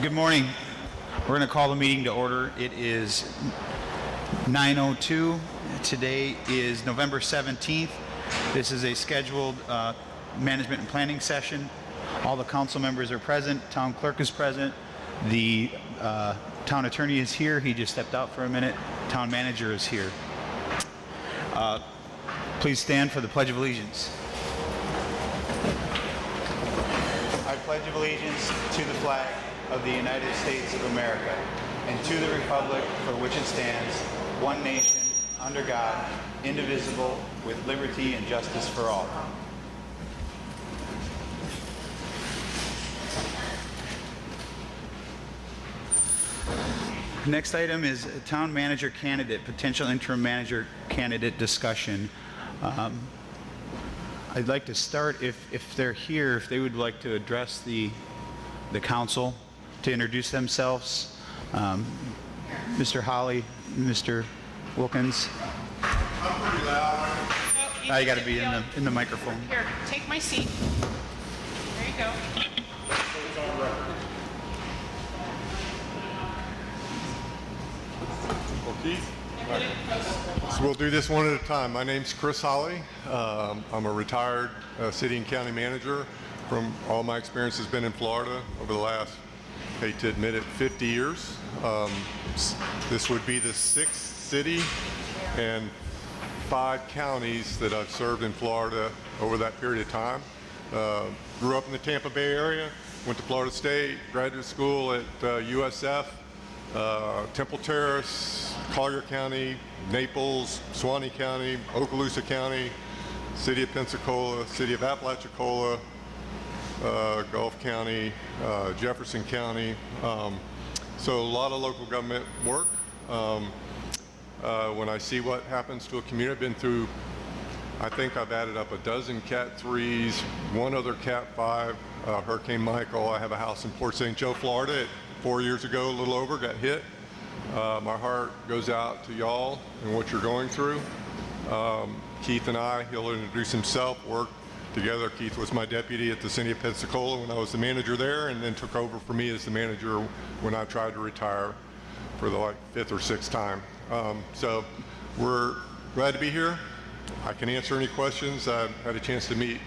Good morning. We're going to call the meeting to order. It is 9:02. Today is November 17th. This is a scheduled management and planning session. All the council members are present. Town clerk is present. The town attorney is here. He just stepped out for a minute. Town manager is here. Please stand for the Pledge of Allegiance. I pledge allegiance to the flag of the United States of America and to the republic for which it stands, one nation, under God, indivisible, with liberty and justice for all. Next item is town manager candidate, potential interim manager candidate discussion. I'd like to start, if they're here, if they would like to address the council to introduce themselves. Mr. Holly, Mr. Wilkins. I'm pretty loud. You got to be in the microphone. Here, take my seat. There you go. Well, Keith, so we'll do this one at a time. My name's Chris Holly. I'm a retired city and county manager. From all my experience has been in Florida over the last, hate to admit it, 50 years. This would be the 6th city and 5 counties that I've served in Florida over that period of time. Grew up in the Tampa Bay area, went to Florida State, graduate school at USF, Temple Terrace, Collier County, Naples, Suwannee County, Okaloosa County, City of Pensacola, City of Apalachicola, Gulf County, Jefferson County. So a lot of local government work. When I see what happens to a community, I've been through, I think I've added up a dozen Cat 3s, one other Cat 5, Hurricane Michael. I have a house in Port St. Joe, Florida. 4 years ago, a little over, got hit. My heart goes out to y'all and what you're going through. Keith and I, he'll introduce himself, worked together. Keith was my deputy at the City of Pensacola when I was the manager there, and then took over for me as the manager when I tried to retire for the 5th or 6th time. So we're glad to be here. I can answer any questions. I had a chance to meet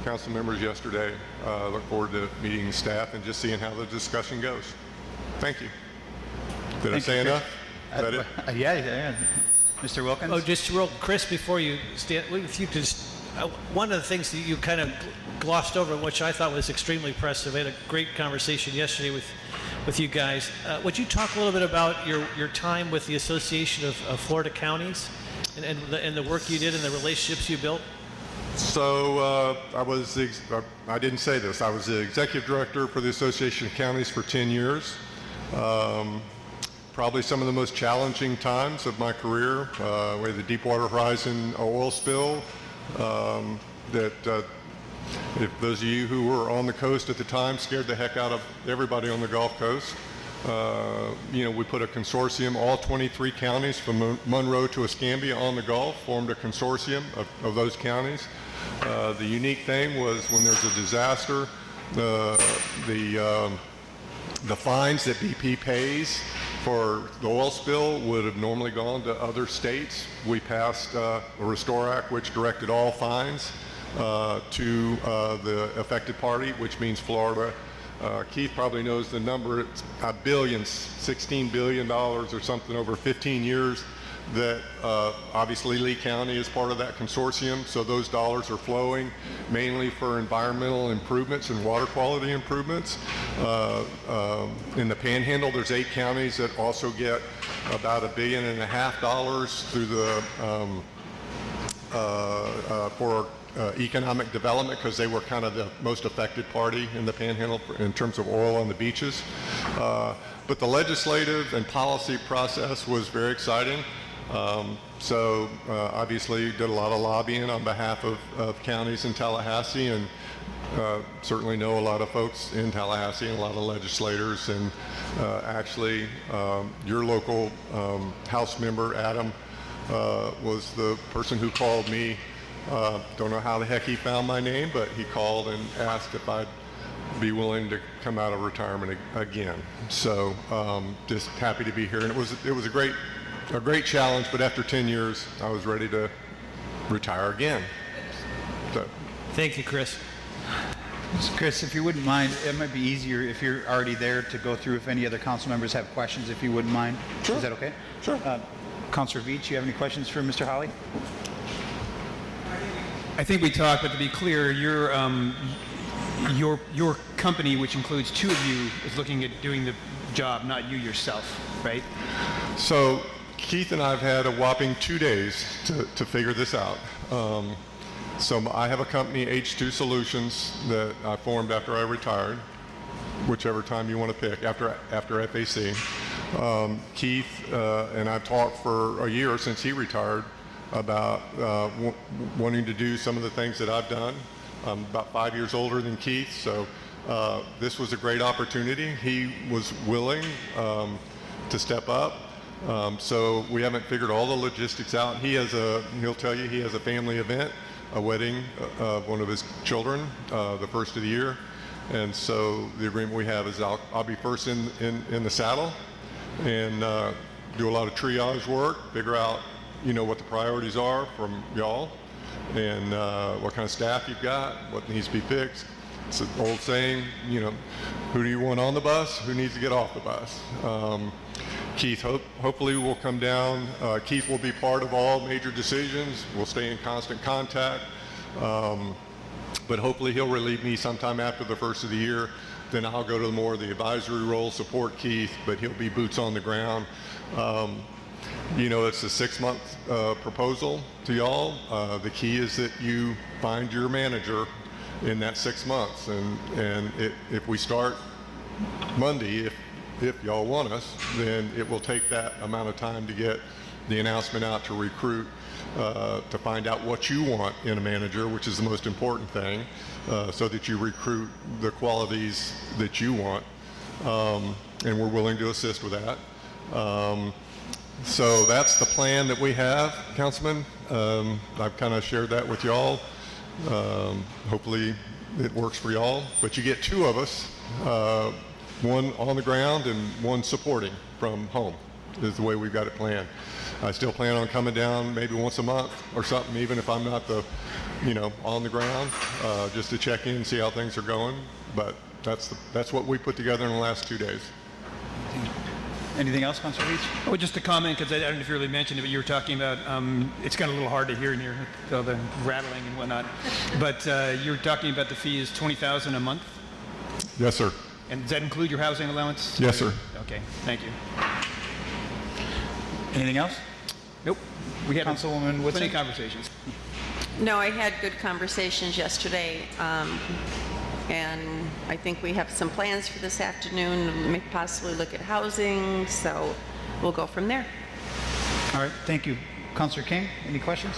council members yesterday. Look forward to meeting the staff and just seeing how the discussion goes. Thank you. Did I say enough? Is that it? Yeah. Mr. Wilkins? Oh, just real, Chris, before you stand, if you could just, one of the things that you kind of glossed over, which I thought was extremely impressive, I had a great conversation yesterday with you guys. Would you talk a little bit about your time with the Association of Florida Counties and the work you did and the relationships you built? So I didn't say this, I was the executive director for the Association of Counties for 10 years. Probably some of the most challenging times of my career. We had the Deepwater Horizon oil spill that if those of you who were on the coast at the time scared the heck out of everybody on the Gulf Coast. We put a consortium, all 23 counties from Monroe to Escambia on the Gulf formed a consortium of those counties. The unique thing was when there's a disaster, the fines that BP pays for the oil spill would have normally gone to other states. We passed the Restore Act, which directed all fines to the affected party, which means Florida. Keith probably knows the number. It's $16 billion or something over 15 years that obviously Lee County is part of that consortium, so those dollars are flowing mainly for environmental improvements and water quality improvements. In the Panhandle, there's 8 counties that also get about $1.5 billion through the for economic development, because they were kind of the most affected party in the Panhandle in terms of oil on the beaches. But the legislative and policy process was very exciting. Obviously did a lot of lobbying on behalf of counties in Tallahassee, and certainly know a lot of folks in Tallahassee and a lot of legislators, and actually your local House member, Adam, was the person who called me. Don't know how the heck he found my name, but he called and asked if I'd be willing to come out of retirement again. So just happy to be here. And it was a great challenge, but after 10 years, I was ready to retire again. So. Thank you, Chris. Chris, if you wouldn't mind, it might be easier if you're already there to go through if any other council members have questions, if you wouldn't mind. Sure. Is that okay? Sure. Councilor Veach, you have any questions for Mr. Holly? I think we talked, but to be clear, your company, which includes two of you, is looking at doing the job, not you yourself, right? So Keith and I have had a whopping 2 days to figure this out. So I have a company, H2 Solutions, that I formed after I retired, whichever time you want to pick, after FAC. Keith and I've talked for a year since he retired about wanting to do some of the things that I've done. I'm about 5 years older than Keith, so this was a great opportunity. He was willing to step up. So we haven't figured all the logistics out. He'll tell you he has a family event, a wedding of one of his children, the first of the year. And so the agreement we have is I'll be first in the saddle and do a lot of triage work, figure out, what the priorities are from y'all and what kind of staff you've got, what needs to be fixed. It's an old saying, who do you want on the bus? Who needs to get off the bus? Keith hopefully will come down. Keith will be part of all major decisions. We'll stay in constant contact. But hopefully he'll relieve me sometime after the first of the year. Then I'll go to more of the advisory role, support Keith, but he'll be boots on the ground. It's a 6-month proposal to y'all. The key is that you find your manager in that 6 months. And if we start Monday, if y'all want us, then it will take that amount of time to get the announcement out to recruit, to find out what you want in a manager, which is the most important thing, so that you recruit the qualities that you want. And we're willing to assist with that. So that's the plan that we have, Councilman. I've kind of shared that with y'all. Hopefully it works for y'all, but you get 2 of us, one on the ground and one supporting from home is the way we've got it planned. I still plan on coming down maybe once a month or something, even if I'm not on the ground, just to check in and see how things are going. But that's what we put together in the last 2 days. Anything else, Councilor Veach? Oh, just a comment, because I don't know if you really mentioned it, but you were talking about, it's kind of a little hard to hear in here, all the rattling and whatnot. But you were talking about the fee is $20,000 a month? Yes, sir. And does that include your housing allowance? Yes, sir. Okay, thank you. Anything else? Nope. We had Councilwoman Woodson? plenty of conversations. No, I had good conversations yesterday, and I think we have some plans for this afternoon, maybe possibly look at housing, so we'll go from there. All right, thank you. Councilor King, any questions?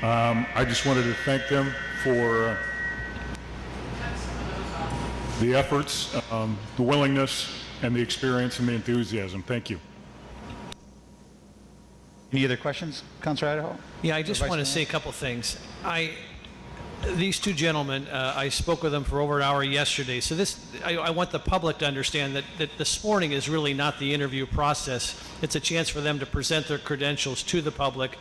I just wanted to thank them for the efforts, the willingness, and the experience and the enthusiasm. Thank you. Any other questions, Councilor Idaho? Yeah, I just Vice want to Mayor? say a couple things. These 2 gentlemen, I spoke with them for over an hour yesterday. So I want the public to understand that this morning is really not the interview process. It's a chance for them to present their credentials to the public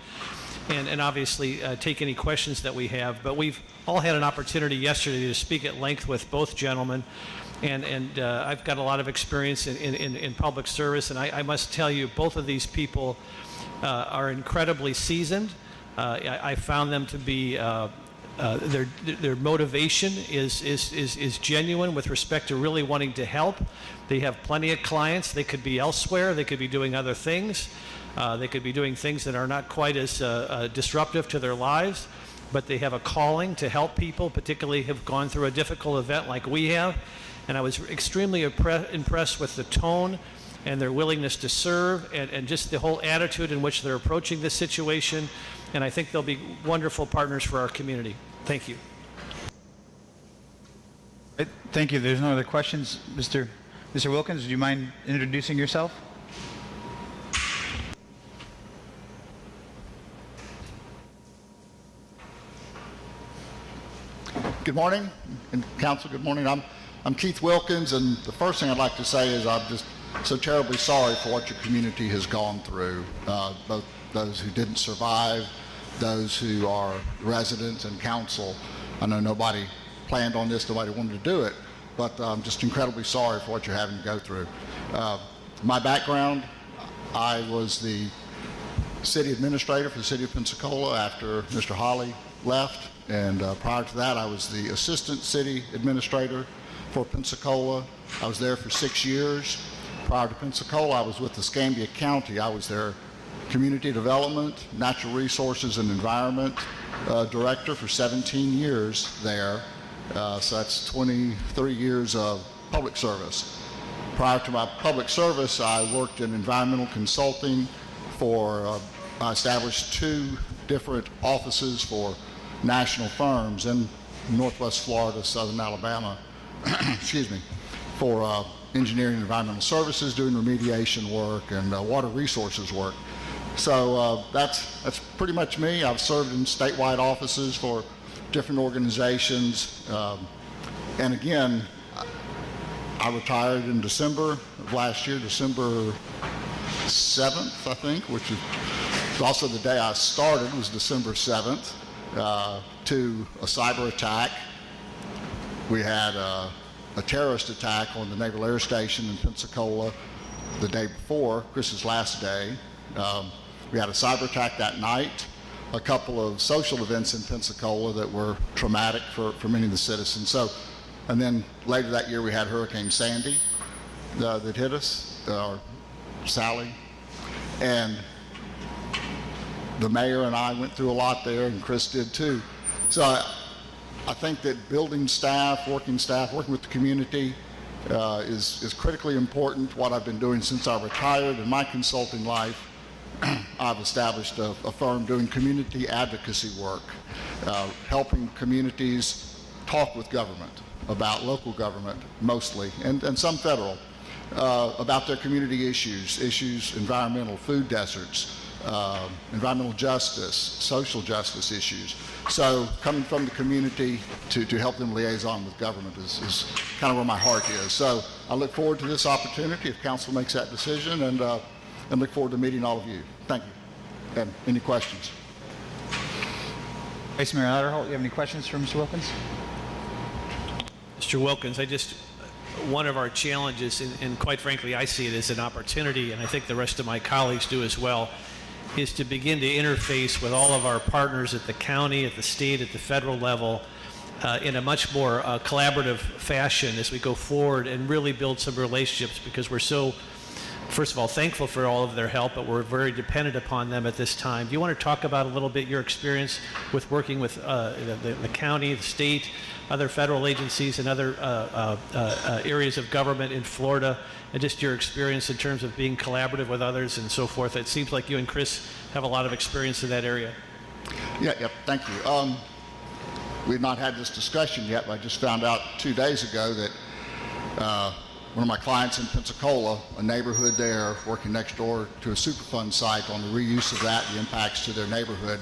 and obviously take any questions that we have. But we've all had an opportunity yesterday to speak at length with both gentlemen. And I've got a lot of experience in public service. And I must tell you, both of these people are incredibly seasoned. I found them to be their motivation is genuine with respect to really wanting to help. They have plenty of clients. They could be elsewhere. They could be doing other things. They could be doing things that are not quite as disruptive to their lives, but they have a calling to help people, particularly have gone through a difficult event like we have. And I was extremely impressed with the tone and their willingness to serve and just the whole attitude in which they're approaching this situation. And I think they'll be wonderful partners for our community. Thank you. Thank you. There's no other questions. Mr. Wilkins, do you mind introducing yourself? Good morning, and council, good morning. I'm Keith Wilkins, and the first thing I'd like to say is I'm just so terribly sorry for what your community has gone through, both those who didn't survive, those who are residents and council. I know nobody planned on this, nobody wanted to do it, but I'm just incredibly sorry for what you're having to go through. My background, I was the city administrator for the city of Pensacola after Mr. Holly left. And prior to that, I was the assistant city administrator for Pensacola. I was there for 6 years. Prior to Pensacola, I was with Escambia County. I was their community development, natural resources, and environment director for 17 years there. So that's 23 years of public service. Prior to my public service, I worked in environmental consulting I established 2 different offices for national firms in Northwest Florida, Southern Alabama, excuse me, for engineering and environmental services, doing remediation work and water resources work. So that's pretty much me. I've served in statewide offices for different organizations. And again, I retired in December of last year, December 7th, I think, which is also the day I started, was December 7th. To a cyber attack. We had a terrorist attack on the Naval Air Station in Pensacola the day before, Chris's last day. We had a cyber attack that night, a couple of social events in Pensacola that were traumatic for many of the citizens. So, and then later that year we had Hurricane Sandy that hit us, or Sally, and the mayor and I went through a lot there, and Chris did too. So I think that building staff, working with the community is critically important. What I've been doing since I retired in my consulting life, I've established a firm doing community advocacy work, helping communities talk with government about local government mostly, and some federal, about their community issues, environmental, food deserts, environmental justice, social justice issues. So coming from the community to help them liaison with government is kind of where my heart is. So I look forward to this opportunity if council makes that decision, and look forward to meeting all of you. Thank you. And any questions? Vice Mayor Louderholt, you have any questions for Mr. Wilkins? Mr. Wilkins, one of our challenges, and quite frankly, I see it as an opportunity, and I think the rest of my colleagues do as well, is to begin to interface with all of our partners at the county, at the state, at the federal level in a much more collaborative fashion as we go forward and really build some relationships, because we're so, first of all, thankful for all of their help, but we're very dependent upon them at this time. Do you want to talk about a little bit your experience with working with the county, the state, other federal agencies, and other areas of government in Florida, and just your experience in terms of being collaborative with others and so forth? It seems like you and Chris have a lot of experience in that area. Yeah, thank you. We've not had this discussion yet, but I just found out 2 days ago that one of my clients in Pensacola, a neighborhood there working next door to a Superfund site on the reuse of that, the impacts to their neighborhood,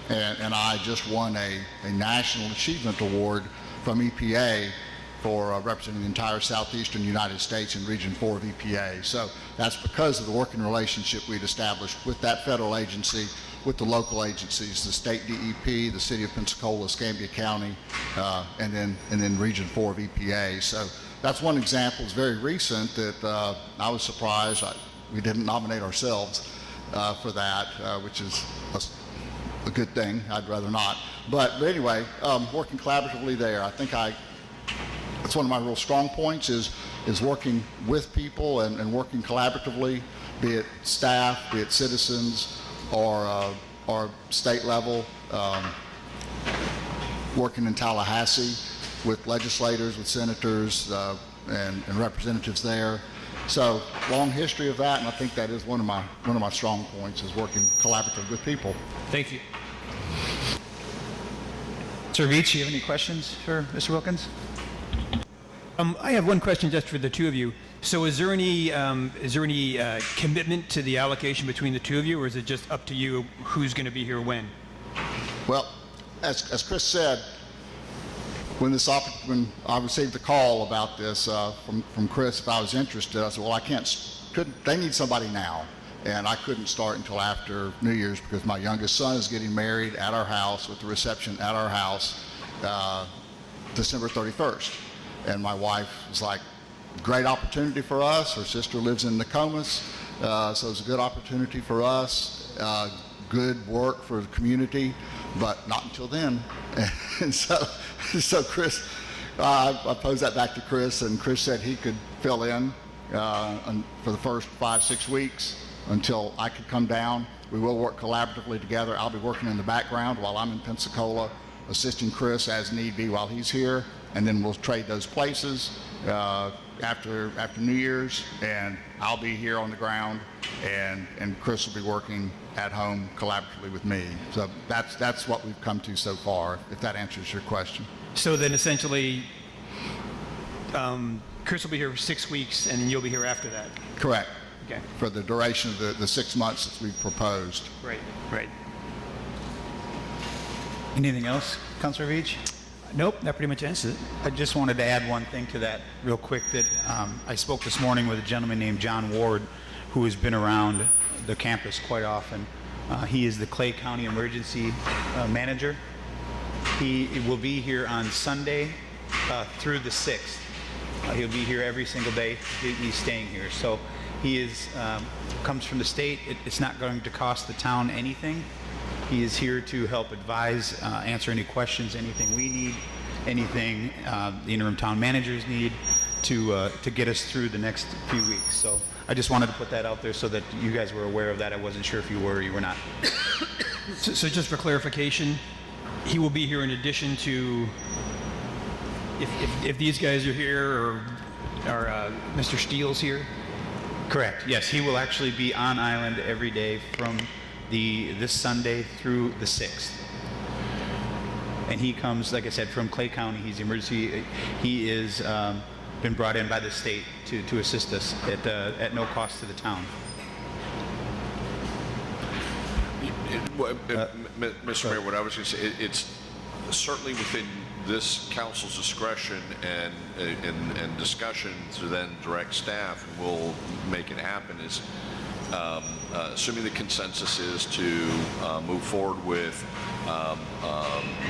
and I just won a National Achievement Award from EPA for representing the entire southeastern United States in Region 4 of EPA. So that's because of the working relationship we'd established with that federal agency, with the local agencies, the state DEP, the city of Pensacola, Escambia County, and then Region 4 of EPA. So that's one example. It's very recent that I was surprised we didn't nominate ourselves for that, which is a good thing. I'd rather not. But anyway, working collaboratively there, I think that's one of my real strong points is working with people and working collaboratively, be it staff, be it citizens, or state level, working in Tallahassee with legislators, with senators, and representatives there. So long history of that, and I think that is one of my strong points, is working collaboratively with people. Thank you. Sir Veach, you have any questions for Mr. Wilkins? I have one question just for the two of you. So is there any commitment to the allocation between the two of you, or is it just up to you who's going to be here when? Well, as Chris said, when I received the call about this from Chris, if I was interested, I said, well, they need somebody now. And I couldn't start until after New Year's because my youngest son is getting married at our house with the reception at our house December 31st. And my wife was like, great opportunity for us. Her sister lives in Nokomis, so it's a good opportunity for us, good work for the community, but not until then. And so Chris, I posed that back to Chris, and Chris said he could fill in for the first 5-6 weeks until I could come down. We will work collaboratively together. I'll be working in the background while I'm in Pensacola, assisting Chris as need be while he's here, and then we'll trade those places after New Year's, and I'll be here on the ground, and Chris will be working at home collaboratively with me. So that's what we've come to so far, if that answers your question. So then essentially, Chris will be here for 6 weeks, and you'll be here after that. Correct. Okay. For the duration of the 6 months that we've proposed. Right. Anything else, Councilor Veach? Nope, that pretty much answers it. I just wanted to add one thing to that real quick, that I spoke this morning with a gentleman named John Ward, who has been around the campus quite often. He is the Clay County Emergency Manager. He will be here on Sunday through the 6th. He'll be here every single day. He's staying here. So he comes from the state. It's not going to cost the town anything. He is here to help advise, answer any questions, anything we need, anything the interim town managers need to get us through the next few weeks. So I just wanted to put that out there so that you guys were aware of that. I wasn't sure if you were or you were not. So just for clarification, he will be here in addition to, if these guys are here, or Mr. Steele's here? Correct. Yes, he will actually be on island every day from this Sunday through the 6th. And he comes, like I said, from Clay County. He's emergency. He is been brought in by the state to assist us at no cost to the town. Mr. Mayor, what I was going to say, it's certainly within this council's discretion and discussion to then direct staff, and we'll make it happen, is assuming the consensus is to move forward with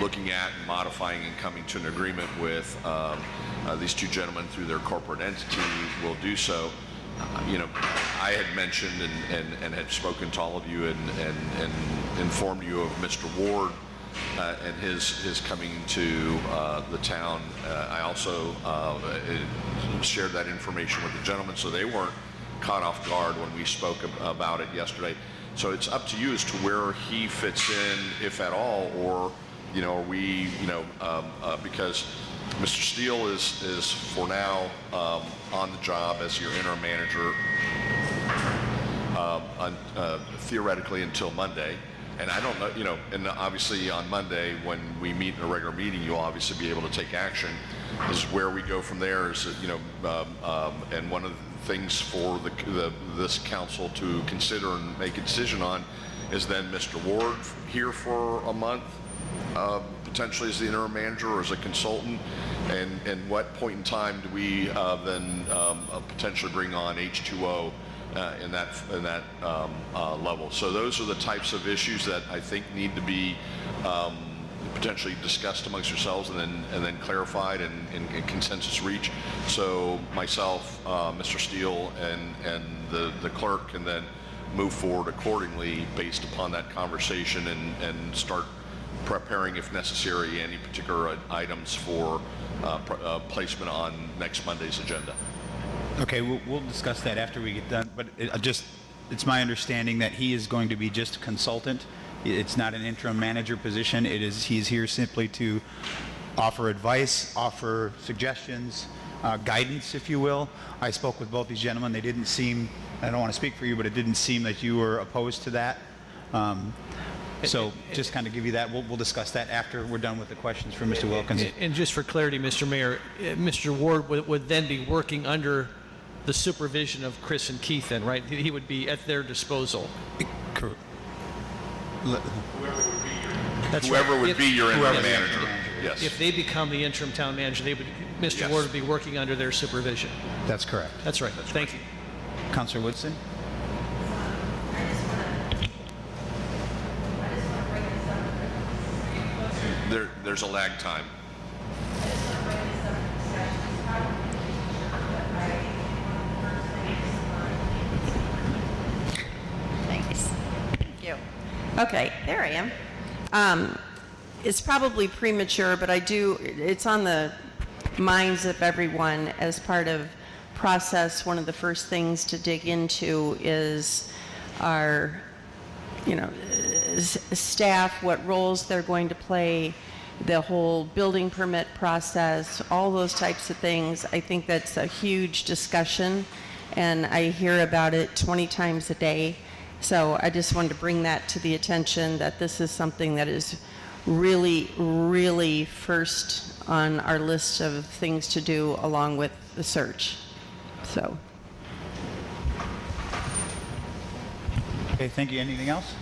looking at and modifying and coming to an agreement with these two gentlemen through their corporate entity, will do so. I had mentioned and had spoken to all of you and informed you of Mr. Ward and his coming to the town. I also shared that information with the gentlemen, so they weren't caught off guard when we spoke about it yesterday. So it's up to you as to where he fits in, if at all, or are we, because Mr. Steele is for now on the job as your interim manager, theoretically until Monday. And I don't know, and obviously on Monday when we meet in a regular meeting, you'll obviously be able to take action. Is where we go from there. Is and one of the things for this council to consider and make a decision on is then Mr. Ward here for a month, potentially as the interim manager or as a consultant, and what point in time do we then potentially bring on H2O in that level. So those are the types of issues that I think need to be potentially discussed amongst yourselves and then clarified and consensus reached. So myself, Mr. Steele, and the clerk can then move forward accordingly based upon that conversation and start preparing, if necessary, any particular items for placement on next Monday's agenda. Okay, we'll discuss that after we get done, but it's my understanding that he is going to be just a consultant. It's not an interim manager position. He's here simply to offer advice, offer suggestions, guidance, if you will. I spoke with both these gentlemen. They didn't seem, I don't want to speak for you, but it didn't seem that you were opposed to that. So just kind of give you that. We'll discuss that after we're done with the questions from Mr. Wilkins. And just for clarity, Mr. Mayor, Mr. Ward would then be working under the supervision of Chris and Keith then, right? He would be at their disposal. Correct. Whoever would be your interim manager. Yes. If they become the interim town manager, Mr. Yes. Ward would be working under their supervision. That's correct. That's right. Thank you. Councilor Woodson? There's a lag time. Thanks. Thank you. Okay, there I am. It's probably premature, but it's on the minds of everyone as part of process. One of the first things to dig into is our, staff, what roles they're going to play, the whole building permit process, all those types of things. I think that's a huge discussion, and I hear about it 20 times a day. So I just wanted to bring that to the attention that this is something that is really, really first on our list of things to do along with the search. So. Okay, thank you. Anything else?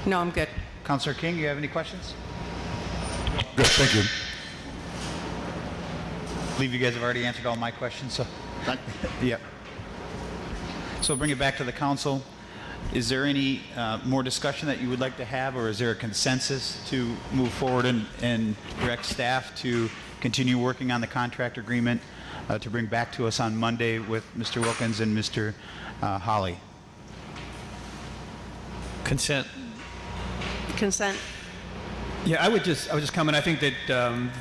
No, I'm good. Councilor King, you have any questions? Good, thank you. I believe you guys have already answered all my questions, so. Thank you. Yep. So bring it back to the council. Is there any more discussion that you would like to have, or is there a consensus to move forward and direct staff to continue working on the contract agreement to bring back to us on Monday with Mr. Wilkins and Mr. Holly? Consent. Consent. Yeah, I would just comment. I think that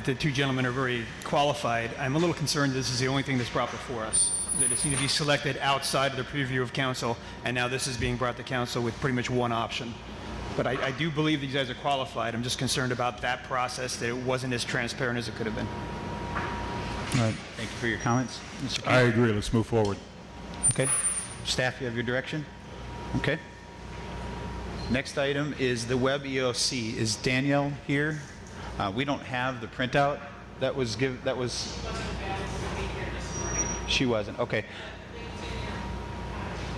the two gentlemen are very qualified. I'm a little concerned this is the only thing that's brought before us, that it's going to be selected outside of the preview of council, and now this is being brought to council with pretty much one option. But I do believe these guys are qualified. I'm just concerned about that process, that it wasn't as transparent as it could have been. All right. Thank you for your comments. Mr. King? I agree. Let's move forward. Okay. Staff, you have your direction? Okay. Next item is the web EOC. Is Danielle here? We don't have the printout that was She wasn't. Okay.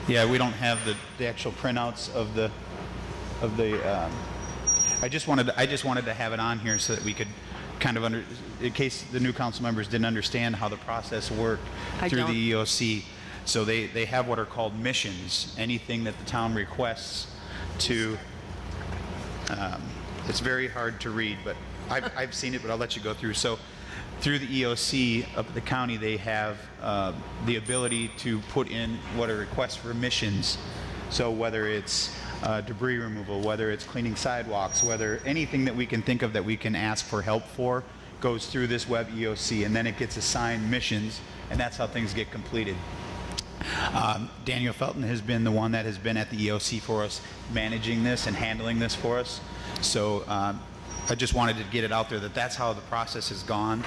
Yeah, we don't have the actual printouts of the I just wanted to have it on here so that we could kind of in case the new council members didn't understand how the process worked through the EOC. So they have what are called missions. Anything that the town requests to, it's very hard to read, but I've seen it, but I'll let you go through. So through the EOC of the county, they have the ability to put in what are requests for missions. So whether it's debris removal, whether it's cleaning sidewalks, whether anything that we can think of that we can ask for help for goes through this web EOC, and then it gets assigned missions, and that's how things get completed. Daniel Felton has been the one that has been at the EOC for us, managing this and handling this for us. So I just wanted to get it out there that that's how the process has gone.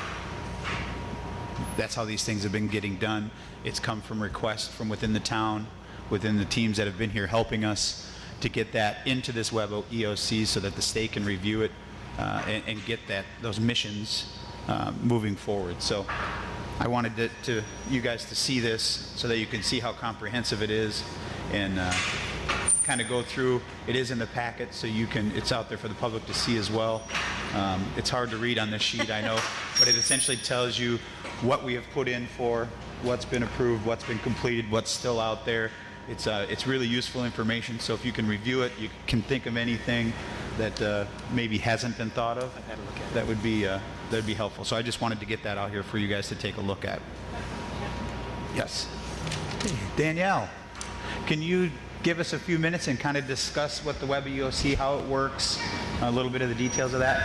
That's how these things have been getting done. It's come from requests from within the town, within the teams that have been here helping us to get that into this web EOC so that the state can review it and get those missions moving forward. So I wanted you guys to see this so that you can see how comprehensive it is and kind of go through. It is in the packet, so it's out there for the public to see as well. It's hard to read on this sheet, I know, but it essentially tells you what we have put in for, what's been approved, what's been completed, what's still out there. It's really useful information, so if you can review it, you can think of anything that maybe hasn't been thought of, that would be helpful. So I just wanted to get that out here for you guys to take a look at. Yes. Hey, Danielle, can you give us a few minutes and kind of discuss what the web EOC, how it works, a little bit of the details of that?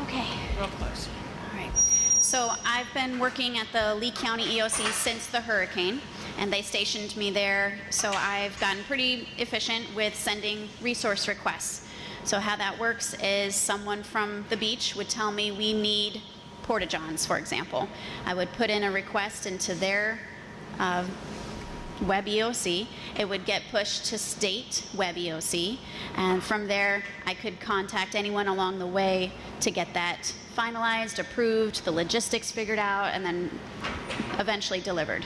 Okay. Real close. All right. So I've been working at the Lee County EOC since the hurricane, and they stationed me there. So I've gotten pretty efficient with sending resource requests. So how that works is someone from the beach would tell me we need porta-johns, for example. I would put in a request into their web EOC. It would get pushed to state web EOC, and from there I could contact anyone along the way to get that finalized, approved, the logistics figured out, and then eventually delivered.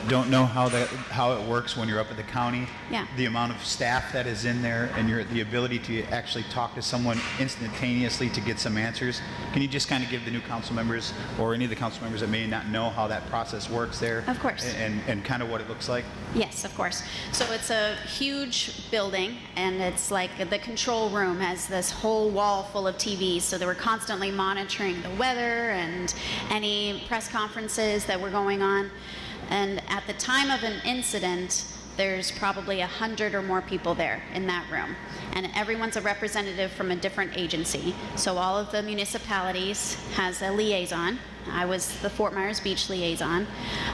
don't know how it works when you're up at the county. Yeah. The amount of staff that is in there and the ability to actually talk to someone instantaneously to get some answers. Can you just kind of give the new council members or any of the council members that may not know how that process works there? Of course. And kind of what it looks like? Yes, of course. So it's a huge building, and it's like the control room has this whole wall full of TVs, so they were constantly monitoring the weather and any press conferences that were going on. And at the time of an incident, there's probably 100 or more people there in that room. And everyone's a representative from a different agency. So all of the municipalities has a liaison. I was the Fort Myers Beach liaison.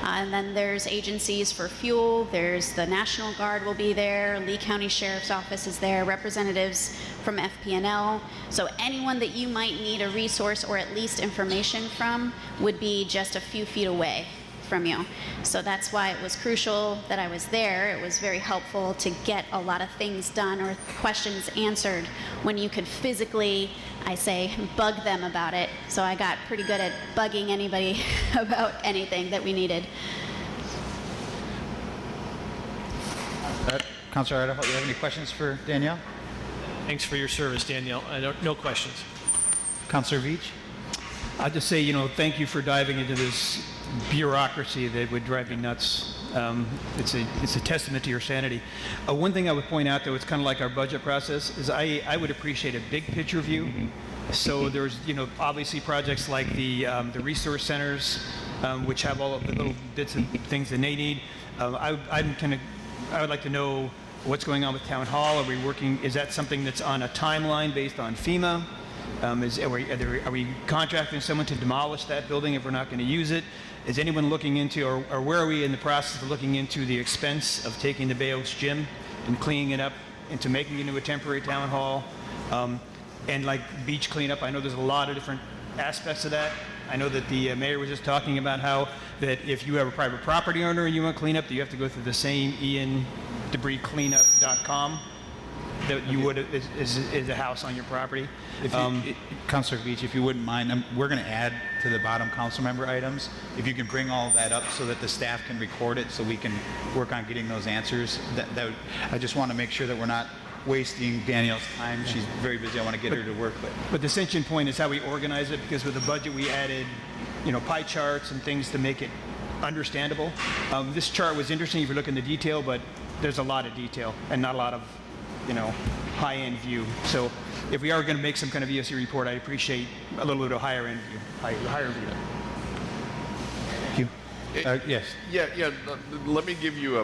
And then there's agencies for fuel. There's the National Guard will be there. Lee County Sheriff's Office is there. Representatives from FPNL. So anyone that you might need a resource or at least information from would be just a few feet away from you. So that's why it was crucial that I was there. It was very helpful to get a lot of things done or questions answered when you could physically, I say, bug them about it. So I got pretty good at bugging anybody about anything that we needed. Councilor Idaho, do you have any questions for Danielle? Thanks for your service, Danielle. No questions. Councilor Veach? I'll just say, thank you for diving into this bureaucracy that would drive me nuts. It's a testament to your sanity. One thing I would point out, though, it's kind of like our budget process, is I would appreciate a big picture view. So there's, obviously projects like the resource centers, which have all of the little bits and things that they need. I would like to know what's going on with Town Hall. Is that something that's on a timeline based on FEMA? Are we contracting someone to demolish that building if we're not going to use it? Is anyone looking into, or where are we in the process of looking into the expense of taking the Bayos Gym and cleaning it up into making it into a temporary town hall? And like beach cleanup, I know there's a lot of different aspects of that. I know that the mayor was just talking about how that if you have a private property owner and you want cleanup, that you have to go through the same iandebriscleanup.com that you would is a house on your property. Councilor Veach, if you wouldn't mind, we're going to add to the bottom council member items. If you can bring all that up so that the staff can record it so we can work on getting those answers. I just want to make sure that we're not wasting Danielle's time. She's very busy. I want to get her to work. But the ascension point is how we organize it, because with the budget we added, pie charts and things to make it understandable. This chart was interesting if you look in the detail, but there's a lot of detail and not a lot of high-end view. So if we are going to make some kind of EOC report, I appreciate a little bit of higher-end view, higher view. Thank you. Yes. Yeah. Let me give you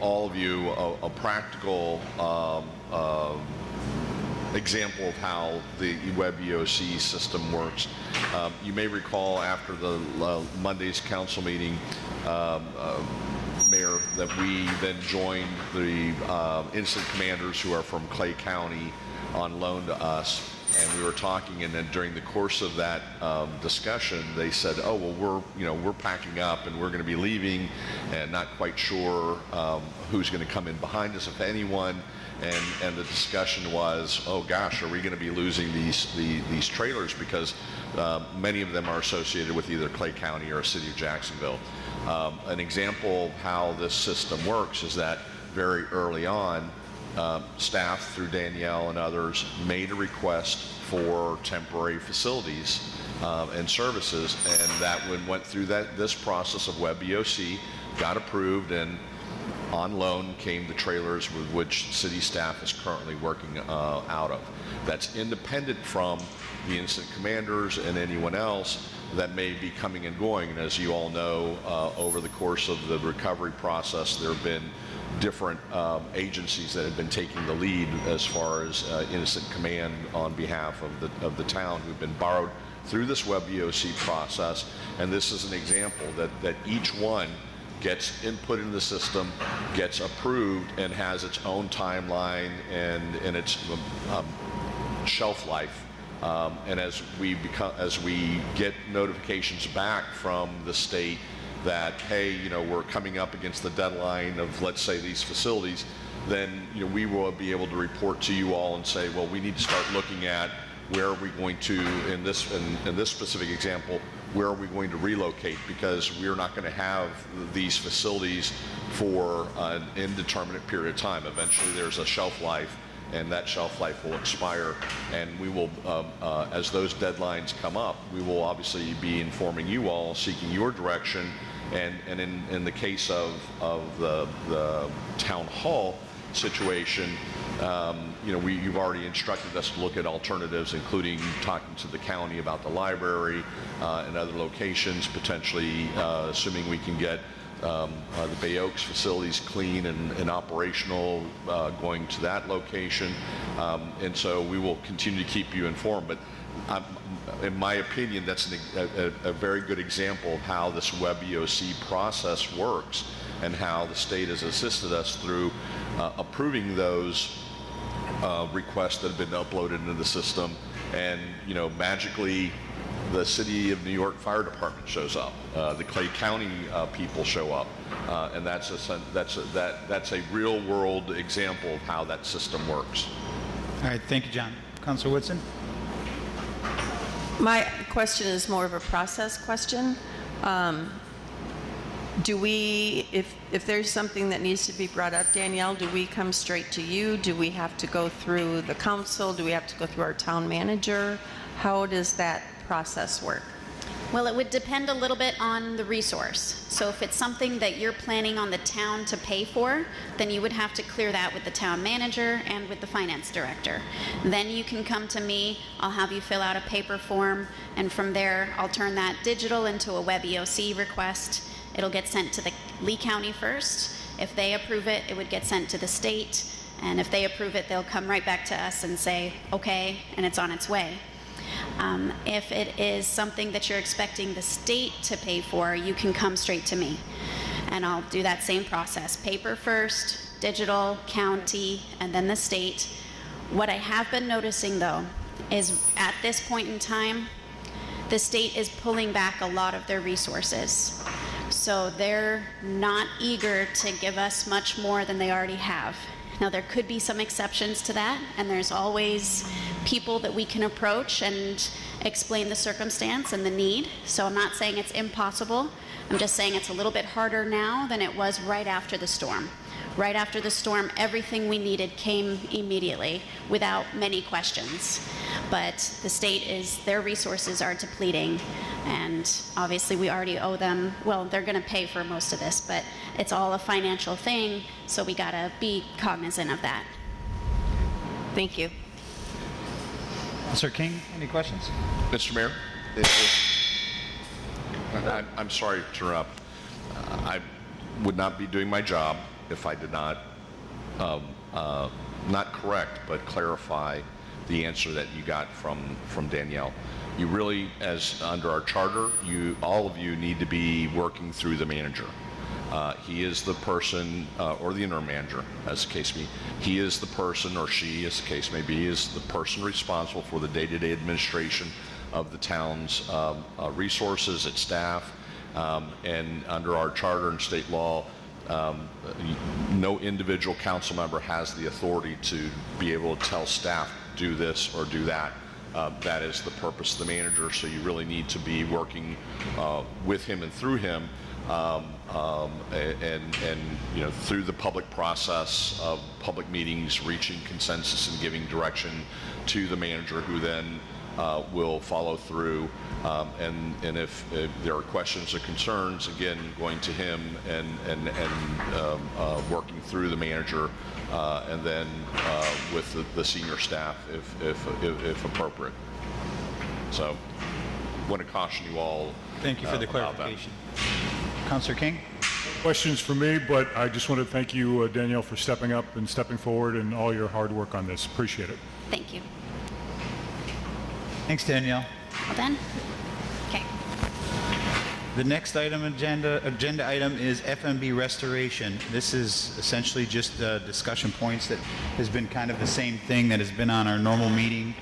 all of you a practical example of how the web EOC system works. You may recall after the Monday's council meeting, Mayor, that we then joined the incident commanders who are from Clay County on loan to us, and we were talking, and then during the course of that discussion, they said, "Oh, well, we're packing up and we're going to be leaving, and not quite sure who's going to come in behind us, if anyone." And the discussion was, "Oh gosh, are we going to be losing these trailers because many of them are associated with either Clay County or City of Jacksonville." An example of how this system works is that very early on, staff through Danielle and others made a request for temporary facilities and services, and that went through this process of web EOC, got approved, and on loan came the trailers with which city staff is currently working out of. That's independent from the incident commanders and anyone else that may be coming and going. And as you all know, over the course of the recovery process, there have been different agencies that have been taking the lead as far as incident command on behalf of the town, who've been borrowed through this web EOC process. And this is an example that each one gets input into the system, gets approved, and has its own timeline and its shelf life. And as we get notifications back from the state that, hey, we're coming up against the deadline of, let's say, these facilities, then we will be able to report to you all and say, well, we need to start looking at where are we going to, in this specific example, where are we going to relocate, because we're not going to have these facilities for an indeterminate period of time. Eventually there's a shelf life, and that shelf life will expire, and we will, as those deadlines come up, we will obviously be informing you all, seeking your direction, and in the case of the town hall situation, you've already instructed us to look at alternatives, including talking to the county about the library and other locations, potentially assuming we can get the Bay Oaks facilities clean and operational, going to that location. And so we will continue to keep you informed. But in my opinion, that's a very good example of how this Web EOC process works and how the state has assisted us through approving those requests that have been uploaded into the system. And, magically, the City of New York Fire Department shows up. The Clay County people show up. And that's a real-world example of how that system works. All right, thank you, John. Councilor Whitson? My question is more of a process question. Do we, if there's something that needs to be brought up, Danielle, do we come straight to you? Do we have to go through the council? Do we have to go through our town manager? How does that process work? Well, it would depend a little bit on the resource. So if it's something that you're planning on the town to pay for, then you would have to clear that with the town manager and with the finance director. Then you can come to me, I'll have you fill out a paper form, and from there I'll turn that digital into a Web EOC request. It'll get sent to the Lee County first. If they approve it, it would get sent to the state, and if they approve it, they'll come right back to us and say, okay, and it's on its way. If it is something that you're expecting the state to pay for, you can come straight to me. And I'll do that same process. Paper first, digital, county, and then the state. What I have been noticing, though, is at this point in time, the state is pulling back a lot of their resources. So they're not eager to give us much more than they already have. Now, there could be some exceptions to that, and there's always people that we can approach and explain the circumstance and the need. So I'm not saying it's impossible. I'm just saying it's a little bit harder now than it was right after the storm. Right after the storm, everything we needed came immediately without many questions. But the state their resources are depleting, and obviously we already owe them, well, they're going to pay for most of this, but it's all a financial thing, so we got to be cognizant of that. Thank you. Sir King, any questions? Mr. Mayor, I'm sorry to interrupt. I would not be doing my job if I did not, not correct, but clarify the answer that you got from Danielle. You really, as under our charter, all of you need to be working through the manager. He is the person, or the interim manager, as the case may be. He is the person, or she, as the case may be, is the person responsible for the day-to-day administration of the town's resources, its staff, and under our charter and state law, no individual council member has the authority to be able to tell staff, do this or do that. That is the purpose of the manager, so you really need to be working with him and through him, and through the public process of public meetings, reaching consensus and giving direction to the manager, who then will follow through, and if there are questions or concerns, again, going to him and working through the manager, and then with the senior staff if appropriate. So want to caution you all. Thank you for the clarification. Councilor King? Questions for me, but I just want to thank you, Danielle, for stepping up and stepping forward and all your hard work on this. Appreciate it. Thank you. Thanks, Danielle. Well done. Okay. The next agenda item is FMB restoration. This is essentially just discussion points that has been kind of the same thing that has been on our normal meeting.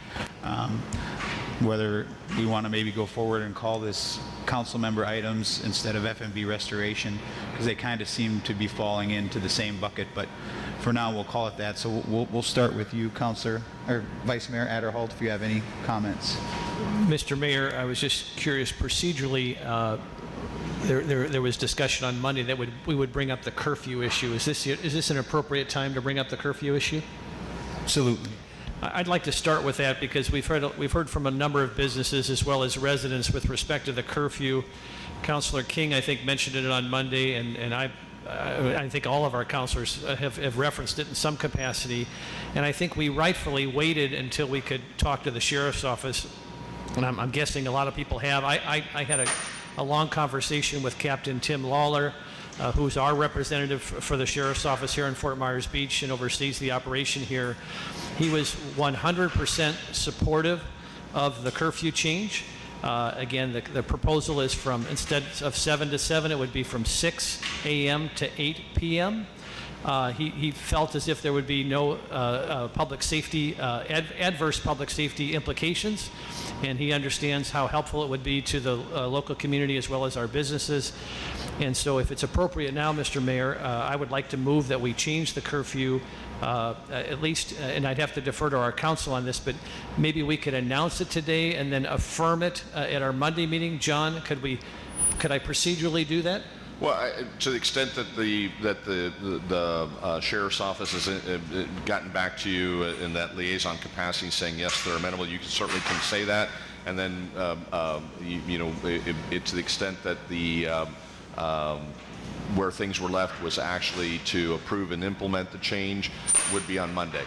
Whether we want to maybe go forward and call this council member items instead of FMB restoration, because they kind of seem to be falling into the same bucket, but for now we'll call it that. So we'll start with you, Councilor, or Vice Mayor Adderholt, if you have any comments. Mr. Mayor, I was just curious procedurally. There was discussion on Monday that we would bring up the curfew issue. Is this an appropriate time to bring up the curfew issue? Absolutely. I'd like to start with that because we've heard from a number of businesses as well as residents with respect to the curfew. Councilor King, I think, mentioned it on Monday, and I think all of our councilors have referenced it in some capacity. And I think we rightfully waited until we could talk to the sheriff's office, and I'm guessing a lot of people have. I had a long conversation with Captain Tim Lawler, who's our representative for the sheriff's office here in Fort Myers Beach and oversees the operation here. He was 100% supportive of the curfew change. Again, the proposal is from, instead of 7 to 7, it would be from 6 a.m. to 8 p.m. He felt as if there would be no public safety, adverse public safety implications, and he understands how helpful it would be to the local community as well as our businesses. And so if it's appropriate now, Mr. Mayor, I would like to move that we change the curfew at least, and I'd have to defer to our council on this, but maybe we could announce it today and then affirm it at our Monday meeting. John, could I procedurally do that? Well, to the extent that the sheriff's office has gotten back to you in that liaison capacity, saying yes, they're amenable, you certainly can say that, and then to the extent that the where things were left was actually to approve and implement the change would be on Monday,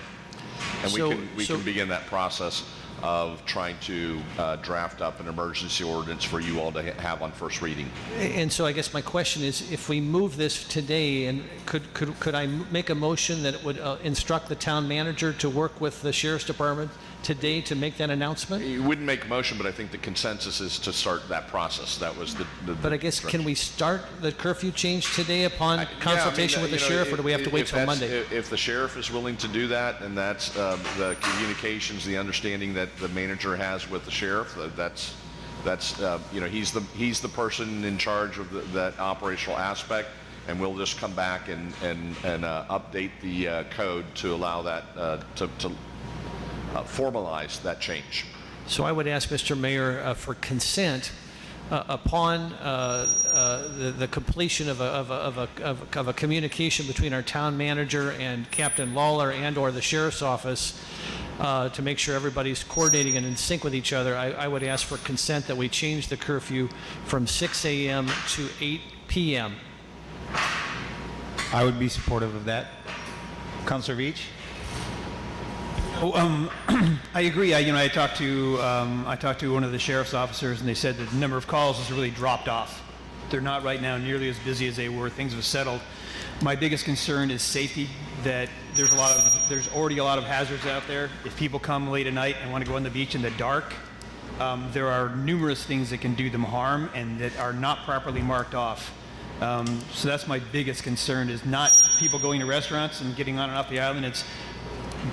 and we can begin that process of trying to draft up an emergency ordinance for you all to have on first reading. And so I guess my question is, if we move this today, and could I make a motion that it would instruct the town manager to work with the sheriff's department today to make that announcement? You wouldn't make a motion, but I think the consensus is to start that process. That was But I guess, can we start the curfew change today upon consultation with the sheriff, or do we have to wait till Monday? If the sheriff is willing to do that, and that's the communications, the understanding that the manager has with the sheriff, that's he's the person in charge of that operational aspect, and we'll just come back and update the code to allow that to formalize that change. So I would ask Mr. Mayor for consent upon the completion of a communication between our town manager and Captain Lawler and/or the sheriff's office to make sure everybody's coordinating and in sync with each other. I would ask for consent that we change the curfew from 6 a.m. to 8 p.m. I would be supportive of that. Councilor Veach? I agree. I talked to one of the sheriff's officers, and they said that the number of calls has really dropped off. They're not right now nearly as busy as they were. Things have settled. My biggest concern is safety. That there's already a lot of hazards out there. If people come late at night and want to go on the beach in the dark, there are numerous things that can do them harm and that are not properly marked off. So that's my biggest concern, is not people going to restaurants and getting on and off the island. It's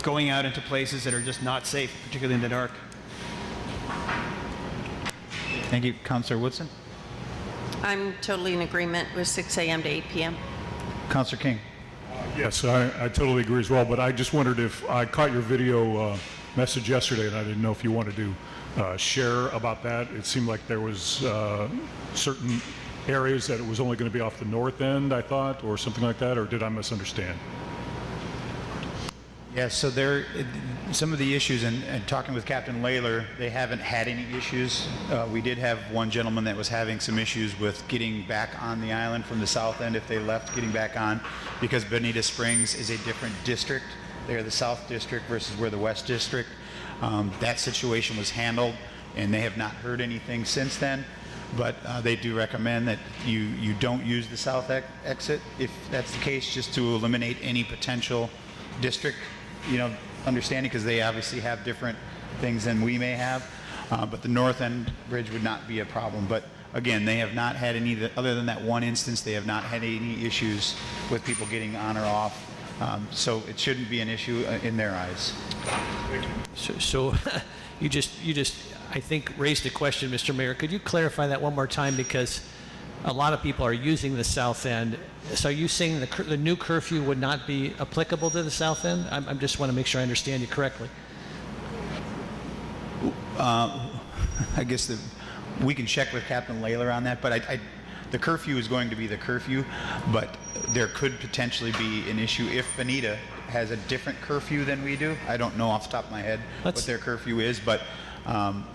going out into places that are just not safe, particularly in the dark. Thank you. Councilor Woodson? I'm totally in agreement with 6 a.m. to 8 p.m. Councilor King? Yes, I totally agree as well, but I just wondered if I caught your video message yesterday, and I didn't know if you wanted to share about that. It seemed like there was certain areas that it was only going to be off the north end, I thought, or something like that, or did I misunderstand? Yeah, so some of the issues, and talking with Captain Layler, they haven't had any issues. We did have one gentleman that was having some issues with getting back on the island from the south end if they left, getting back on, because Bonita Springs is a different district. They're the south district versus we're the west district. That situation was handled, and they have not heard anything since then. But they do recommend that you don't use the south exit if that's the case, just to eliminate any potential district understanding, because they obviously have different things than we may have. But the north end bridge would not be a problem. But again, they have not had any, other than that one instance, they have not had any issues with people getting on or off. So it shouldn't be an issue in their eyes. So you just I think raised a question, Mr. Mayor. Could you clarify that one more time, because a lot of people are using the south end. So are you saying the new curfew would not be applicable to the south end? I just want to make sure I understand you correctly. I guess we can check with Captain Layler on that, but the curfew is going to be the curfew, but there could potentially be an issue if Bonita has a different curfew than we do. I don't know off the top of my head what their curfew is, but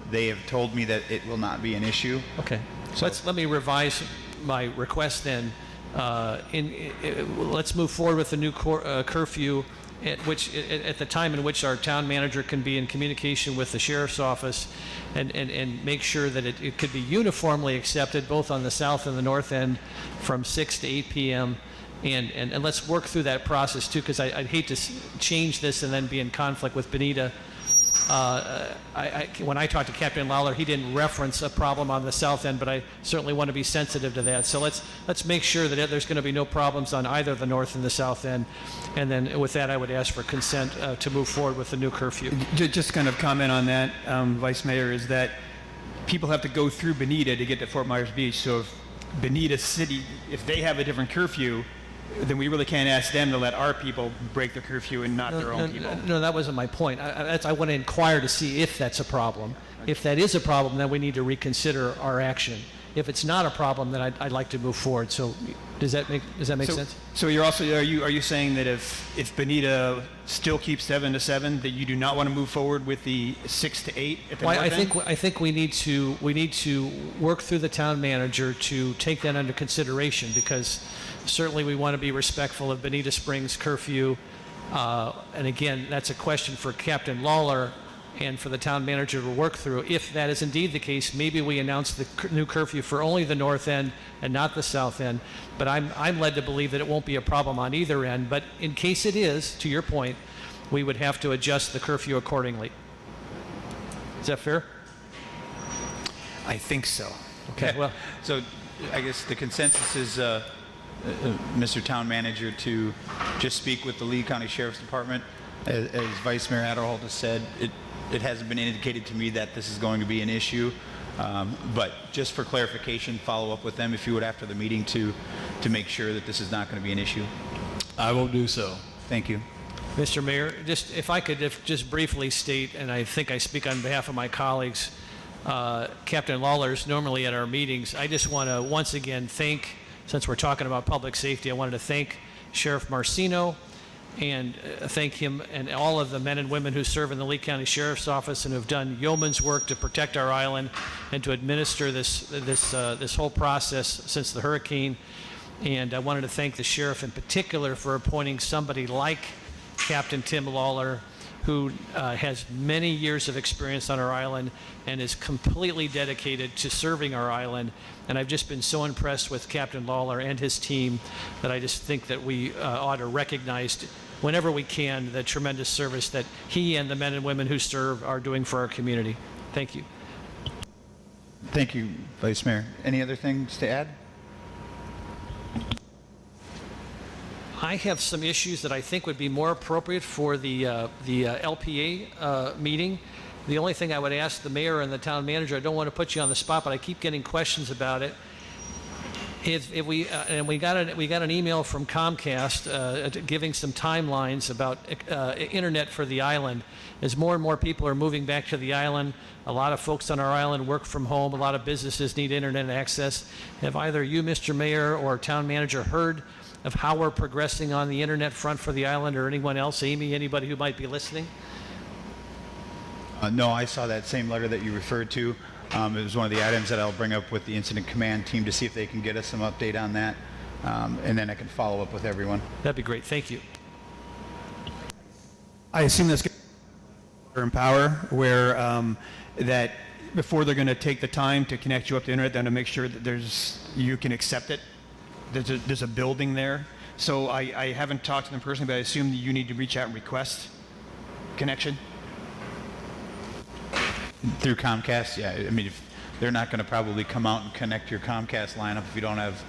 they have told me that it will not be an issue. Okay. So let me revise my request then. Let's move forward with the new curfew, at the time in which our town manager can be in communication with the sheriff's office and make sure that it could be uniformly accepted both on the south and the north end from 6 to 8 p.m. And let's work through that process too, because I'd hate to change this and then be in conflict with Bonita. When I talked to Captain Lawler, he didn't reference a problem on the south end, but I certainly want to be sensitive to that. So let's make sure that there's going to be no problems on either the north and the south end. And then with that, I would ask for consent to move forward with the new curfew. Just kind of comment on that, Vice Mayor, is that people have to go through Bonita to get to Fort Myers Beach. So if Bonita City, if they have a different curfew, then we really can't ask them to let our people break the curfew and not their own people. No, that wasn't my point. I want to inquire to see if that's a problem. If that is a problem, then we need to reconsider our action. If it's not a problem, then I'd like to move forward. So does that make sense? So you're also are you saying that if Bonita still keeps 7 to 7, that you do not want to move forward with the 6 to 8 at the north end? I think we need to work through the town manager to take that under consideration, because certainly we want to be respectful of Bonita Springs curfew. And again, that's a question for Captain Lawler and for the town manager to work through. If that is indeed the case, maybe we announce the new curfew for only the north end and not the south end. But I'm led to believe that it won't be a problem on either end. But in case it is, to your point, we would have to adjust the curfew accordingly. Is that fair? I think so. Okay. Well, so I guess the consensus is, Mr. Town Manager, to just speak with the Lee County Sheriff's Department. As Vice Mayor Adderholt has said, it hasn't been indicated to me that this is going to be an issue, but just for clarification, follow up with them if you would after the meeting to make sure that this is not going to be an issue. I will do so. Thank you. Mr. Mayor, if I could just briefly state, and I think I speak on behalf of my colleagues, Captain Lawler's normally at our meetings. I just want to once again thank, since we're talking about public safety, I wanted to thank Sheriff Marcino and thank him and all of the men and women who serve in the Lee County Sheriff's Office and have done yeoman's work to protect our island and to administer this whole process since the hurricane. And I wanted to thank the sheriff in particular for appointing somebody like Captain Tim Lawler, who has many years of experience on our island and is completely dedicated to serving our island. And I've just been so impressed with Captain Lawler and his team that I just think that we ought to recognize whenever we can the tremendous service that he and the men and women who serve are doing for our community. Thank you. Thank you, Vice Mayor. Any other things to add? I have some issues that I think would be more appropriate for the LPA meeting. The only thing I would ask the mayor and the town manager, I don't want to put you on the spot, but I keep getting questions about it. If we got an email from Comcast giving some timelines about internet for the island. As more and more people are moving back to the island, a lot of folks on our island work from home. A lot of businesses need internet access. Have either you, Mr. Mayor, or town manager heard of how we're progressing on the internet front for the island, or anyone else? Amy, anybody who might be listening? No, I saw that same letter that you referred to. It was one of the items that I'll bring up with the incident command team to see if they can get us some update on that, and then I can follow up with everyone. That'd be great. Thank you. I assume that's in power, where that before they're going to take the time to connect you up to internet, then to make sure that you can accept it. There's a building there. So I haven't talked to them personally, but I assume that you need to reach out and request connection. Through Comcast, yeah. I mean, if they're not going to probably come out and connect your Comcast lineup if you don't have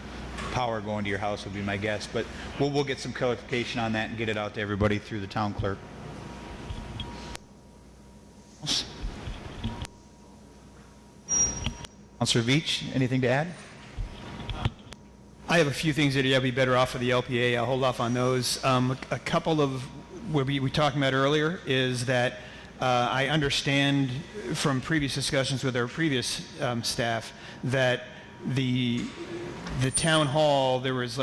power going to your house, would be my guess. But we'll get some clarification on that and get it out to everybody through the town clerk. Councilor Veach, anything to add? I have a few things that would be better off for the LPA. I'll hold off on those. A couple of what we were talking about earlier is that I understand from previous discussions with our previous staff that the town hall, there's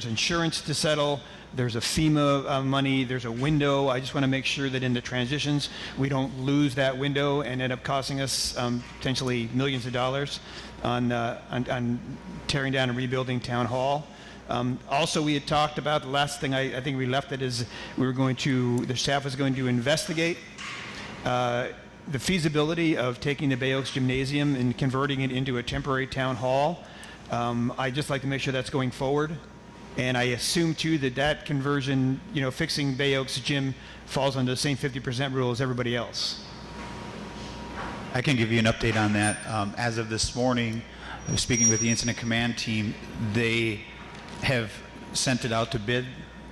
insurance to settle, there's a FEMA money, there's a window. I just want to make sure that in the transitions, we don't lose that window and end up costing us potentially millions of dollars on tearing down and rebuilding town hall. Also, we had talked about, the last thing I think we left it is the staff was going to investigate the feasibility of taking the Bay Oaks Gymnasium and converting it into a temporary town hall. I'd just like to make sure that's going forward. And I assume too that conversion, fixing Bay Oaks Gym falls under the same 50% rule as everybody else. I can give you an update on that. As of this morning, I was speaking with the incident command team. They have sent it out to bid.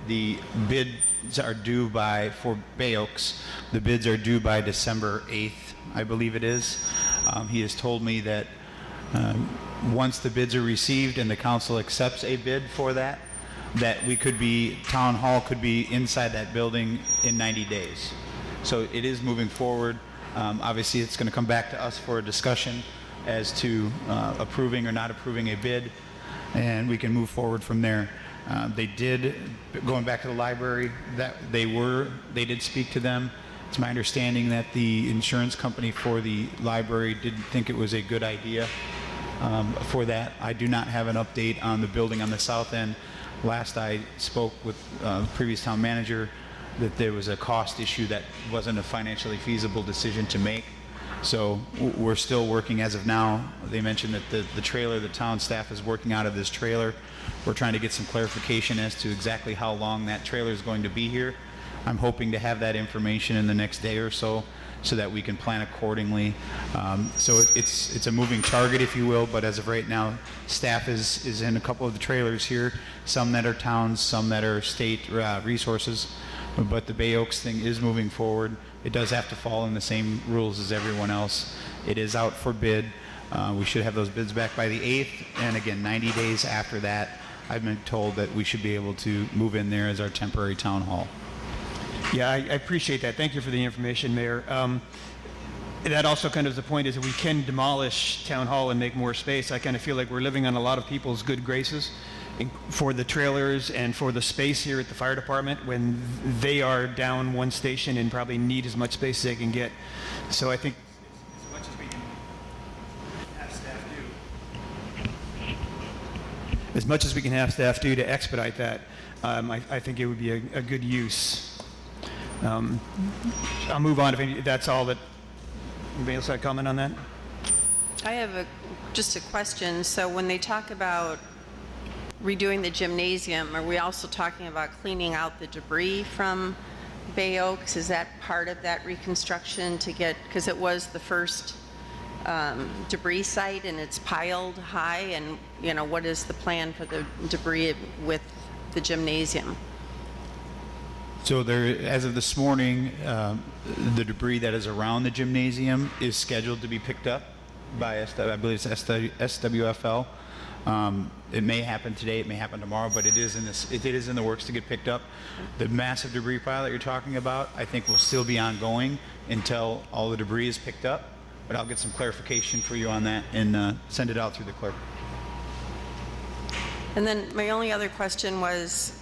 The bids are due for Bay Oaks. The bids are due by December 8th, I believe it is. He has told me that once the bids are received and the council accepts a bid for that town hall could be inside that building in 90 days. So it is moving forward. Obviously, it's going to come back to us for a discussion as to approving or not approving a bid, and we can move forward from there. They did, going back to the library, that they did speak to them. It's my understanding that the insurance company for the library didn't think it was a good idea for that. I do not have an update on the building on the south end. Last I spoke with the previous town manager, that there was a cost issue that wasn't a financially feasible decision to make. So we're still working as of now. They mentioned that the trailer, the town staff is working out of this trailer. We're trying to get some clarification as to exactly how long that trailer is going to be here. I'm hoping to have that information in the next day or so that we can plan accordingly. So it's a moving target, if you will, but as of right now, staff is in a couple of the trailers here, some that are towns, some that are state resources, but the Bay Oaks thing is moving forward. It does have to fall in the same rules as everyone else. It is out for bid. We should have those bids back by the 8th, and again, 90 days after that, I've been told that we should be able to move in there as our temporary town hall. Yeah, I appreciate that. Thank you for the information, Mayor. That also kind of is the point, is that we can demolish Town Hall and make more space. I kind of feel like we're living on a lot of people's good graces for the trailers and for the space here at the fire department when they are down one station and probably need as much space as they can get. So I think as much as we can have staff do, to expedite that, I think it would be a good use. I'll move on if that's all that. Anybody else have a comment on that? I have just a question. So when they talk about redoing the gymnasium, are we also talking about cleaning out the debris from Bay Oaks? Is that part of that reconstruction to get, because it was the first debris site and it's piled high, and what is the plan for the debris with the gymnasium? So there, as of this morning, the debris that is around the gymnasium is scheduled to be picked up by, I believe it's SWFL. It may happen today, it may happen tomorrow, but it is in the works to get picked up. The massive debris pile that you're talking about, I think will still be ongoing until all the debris is picked up. But I'll get some clarification for you on that and send it out through the clerk. And then my only other question was,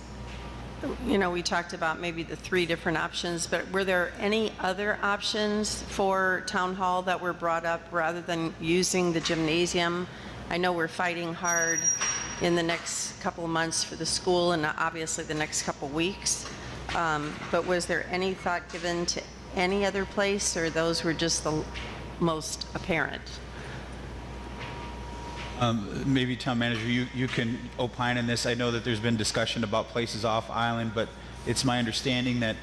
we talked about maybe the 3 different options, but were there any other options for Town Hall that were brought up rather than using the gymnasium? I know we're fighting hard in the next couple of months for the school and obviously the next couple of weeks, but was there any thought given to any other place, or those were just the most apparent? Maybe town manager, you can opine on this. I know that there's been discussion about places off island, but it's my understanding that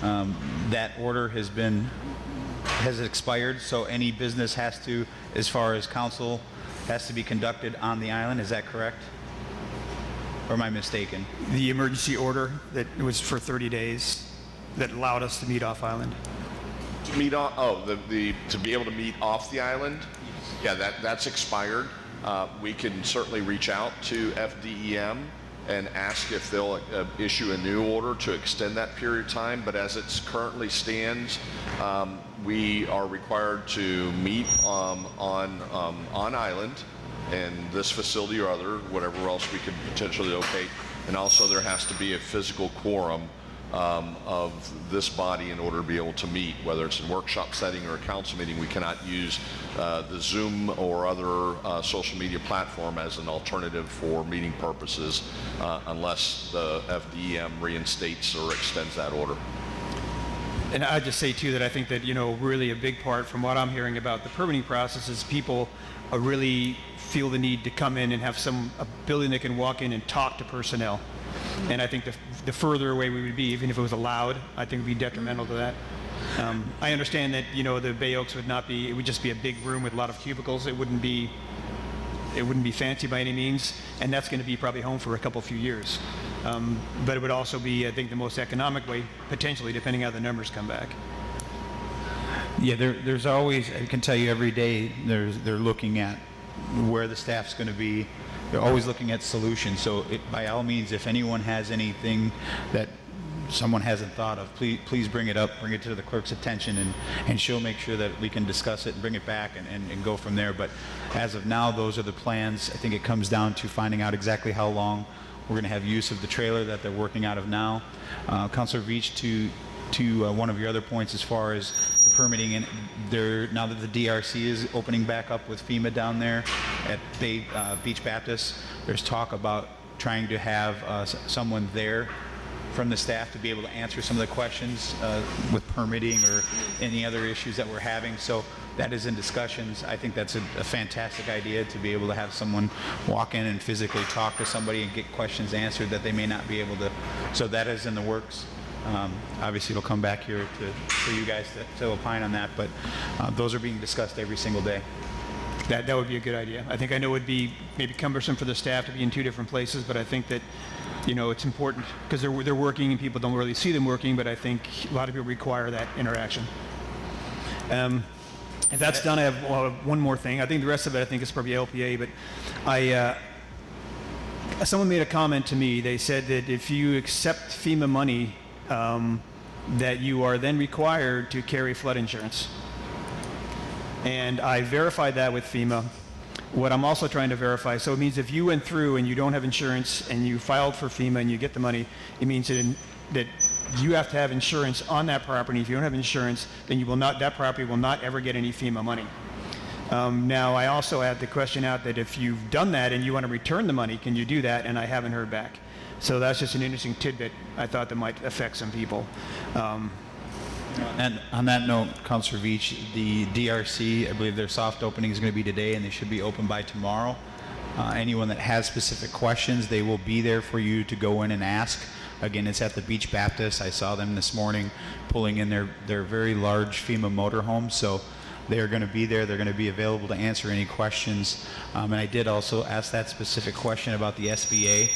that order has expired, so any business has to, as far as council, has to be conducted on the island. Is that correct? Or am I mistaken? The emergency order that was for 30 days that allowed us to meet off island. To meet off, to be able to meet off the island? Yeah, that's expired. We can certainly reach out to FDEM and ask if they'll issue a new order to extend that period of time. But as it currently stands, we are required to meet on island in this facility or other, whatever else we could potentially locate. And also there has to be a physical quorum of this body in order to be able to meet, whether it's in workshop setting or a council meeting. We cannot use the Zoom or other social media platform as an alternative for meeting purposes unless the FDEM reinstates or extends that order. And I'd just say too that I think that, you know, really a big part from what I'm hearing about the permitting process is people really feel the need to come in and have a building they can walk in and talk to personnel. And I think the further away we would be, even if it was allowed, I think it would be detrimental to that. I understand that, you know, the Bay Oaks would not be, it would just be a big room with a lot of cubicles. It wouldn't be fancy by any means, and that's going to be probably home for a few years. But it would also be, I think, the most economic way, potentially, depending how the numbers come back. Yeah, there's always, I can tell you every day, they're looking at where the staff's going to be. They're always looking at solutions. So by all means, if anyone has anything that someone hasn't thought of, please bring it up, bring it to the clerk's attention, and she'll make sure that we can discuss it and bring it back and go from there. But as of now, those are the plans. I think it comes down to finding out exactly how long we're going to have use of the trailer that they're working out of now. Councilor Veach, to one of your other points as far as the permitting, and now that the DRC is opening back up with FEMA down there at Beach Baptist, there's talk about trying to have someone there from the staff to be able to answer some of the questions with permitting or any other issues that we're having. So that is in discussions. I think that's a fantastic idea, to be able to have someone walk in and physically talk to somebody and get questions answered that they may not be able to. So that is in the works. Obviously, it'll come back here for you guys to opine on that, but those are being discussed every single day. That would be a good idea. I know it would be maybe cumbersome for the staff to be in two different places, but I think that, you know, it's important because they're working and people don't really see them working, but I think a lot of people require that interaction. If that's done, I have one more thing. I think the rest of it, I think, is probably LPA, but someone made a comment to me. They said that if you accept FEMA money, that you are then required to carry flood insurance. And I verified that with FEMA. What I'm also trying to verify, so it means if you went through and you don't have insurance and you filed for FEMA and you get the money, it means that you have to have insurance on that property. If you don't have insurance, then that property will not ever get any FEMA money. Now, I also had the question out that if you've done that and you want to return the money, can you do that? And I haven't heard back. So that's just an interesting tidbit I thought that might affect some people. And on that note, Councilor Veach, the DRC, I believe their soft opening is going to be today, and they should be open by tomorrow. Anyone that has specific questions, they will be there for you to go in and ask. Again, it's at the Beach Baptist. I saw them this morning pulling in their very large FEMA motorhome. So they're going to be there. They're going to be available to answer any questions. And I did also ask that specific question about the SBA.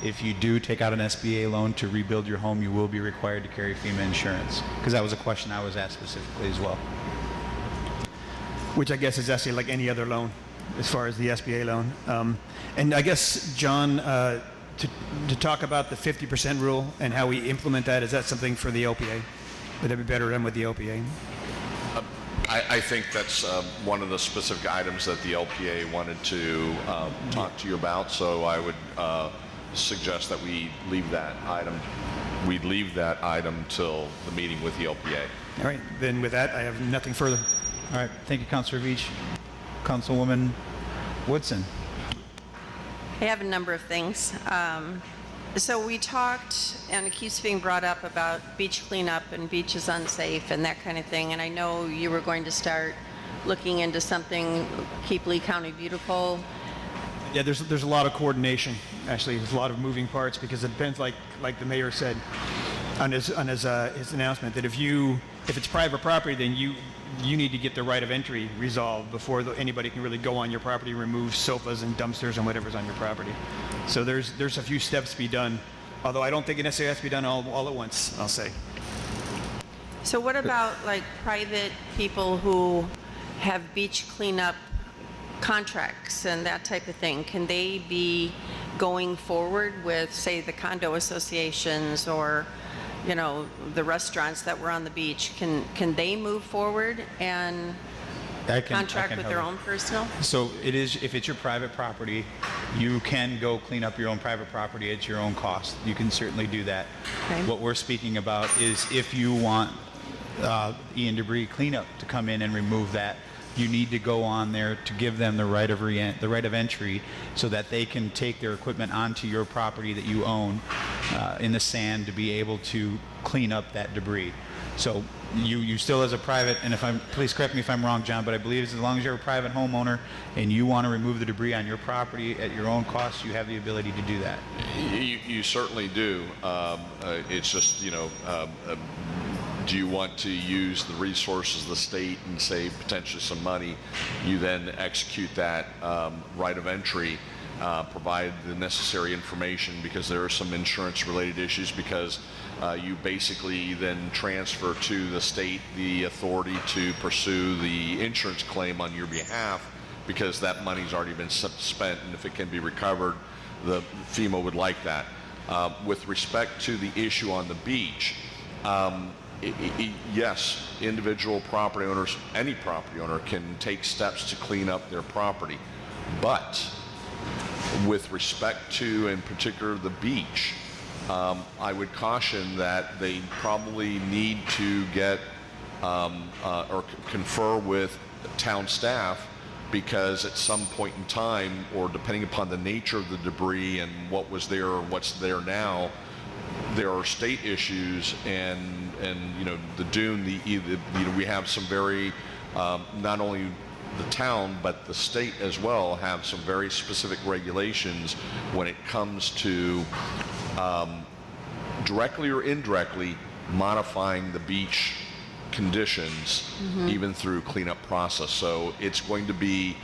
If you do take out an SBA loan to rebuild your home, you will be required to carry FEMA insurance, because that was a question I was asked specifically as well. Which I guess is actually like any other loan, as far as the SBA loan. And I guess, John, to talk about the 50% rule and how we implement that, is that something for the LPA? Would that be better done with the LPA? I think that's one of the specific items that the LPA wanted to talk to you about, so I would suggest that we leave that item till the meeting with the LPA. All right, then with that, I have nothing further. All right, thank you, Councilor Veach. Councilwoman Woodson. I have a number of things. So we talked, and it keeps being brought up, about beach cleanup and beaches unsafe and that kind of thing, and I know you were going to start looking into something, Keep Lee County Beautiful. Yeah, there's a lot of coordination. Actually, there's a lot of moving parts, because it depends, like the mayor said on his announcement, that if it's private property, then you need to get the right of entry resolved before anybody can really go on your property, remove sofas and dumpsters and whatever's on your property. So there's a few steps to be done, although I don't think it necessarily has to be done all at once, I'll say. So what about like private people who have beach cleanup contracts and that type of thing? Can they be going forward with, say, the condo associations or, you know, the restaurants that were on the beach? Can they move forward and I can contract with their help. own personnel? So it is, if it's your private property, you can go clean up your own private property at your own cost. You can certainly do that. Okay. What we're speaking about is if you want Ian Debris Cleanup to come in and remove that, you need to go on there to give them the right of entry so that they can take their equipment onto your property that you own in the sand to be able to clean up that debris. So you still as a private, and please correct me if I'm wrong, John, but I believe as long as you're a private homeowner and you want to remove the debris on your property at your own cost, you have the ability to do that. You certainly do. It's just, you know, do you want to use the resources of the state and save potentially some money? You then execute that right of entry, provide the necessary information, because there are some insurance related issues, because you basically then transfer to the state the authority to pursue the insurance claim on your behalf, because that money's already been spent, and if it can be recovered, the FEMA would like that. With respect to the issue on the beach, yes, individual property owners, any property owner can take steps to clean up their property, but with respect to, in particular, the beach, I would caution that they probably need to get or confer with town staff, because at some point in time, or depending upon the nature of the debris and what was there or what's there now, there are state issues, and you know, the dune, you know, we have some very not only the town but the state as well have some very specific regulations when it comes to directly or indirectly modifying the beach conditions, even through cleanup process. So it's going to be,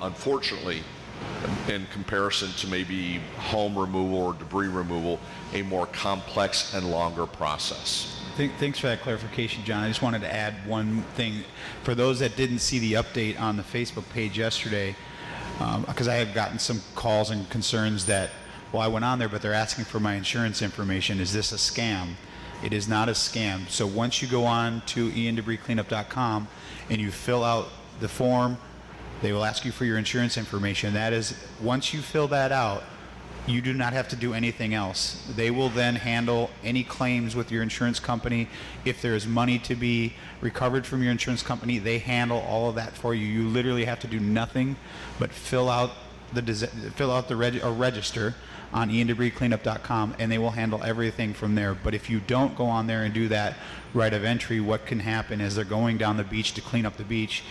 unfortunately, in comparison to maybe home removal or debris removal, a more complex and longer process. Thanks for that clarification, John. I just wanted to add one thing. For those that didn't see the update on the Facebook page yesterday, because I have gotten some calls and concerns that, well, I went on there, but they're asking for my insurance information. Is this a scam? It is not a scam. So once you go on to iandebriscleanup.com and you fill out the form, they will ask you for your insurance information. That is, once you fill that out, you do not have to do anything else. They will then handle any claims with your insurance company. If there is money to be recovered from your insurance company, they handle all of that for you. You literally have to do nothing but fill out the register on iandebriscleanup.com, and they will handle everything from there. But if you don't go on there and do that right of entry, what can happen is they're going down the beach to clean up the beach.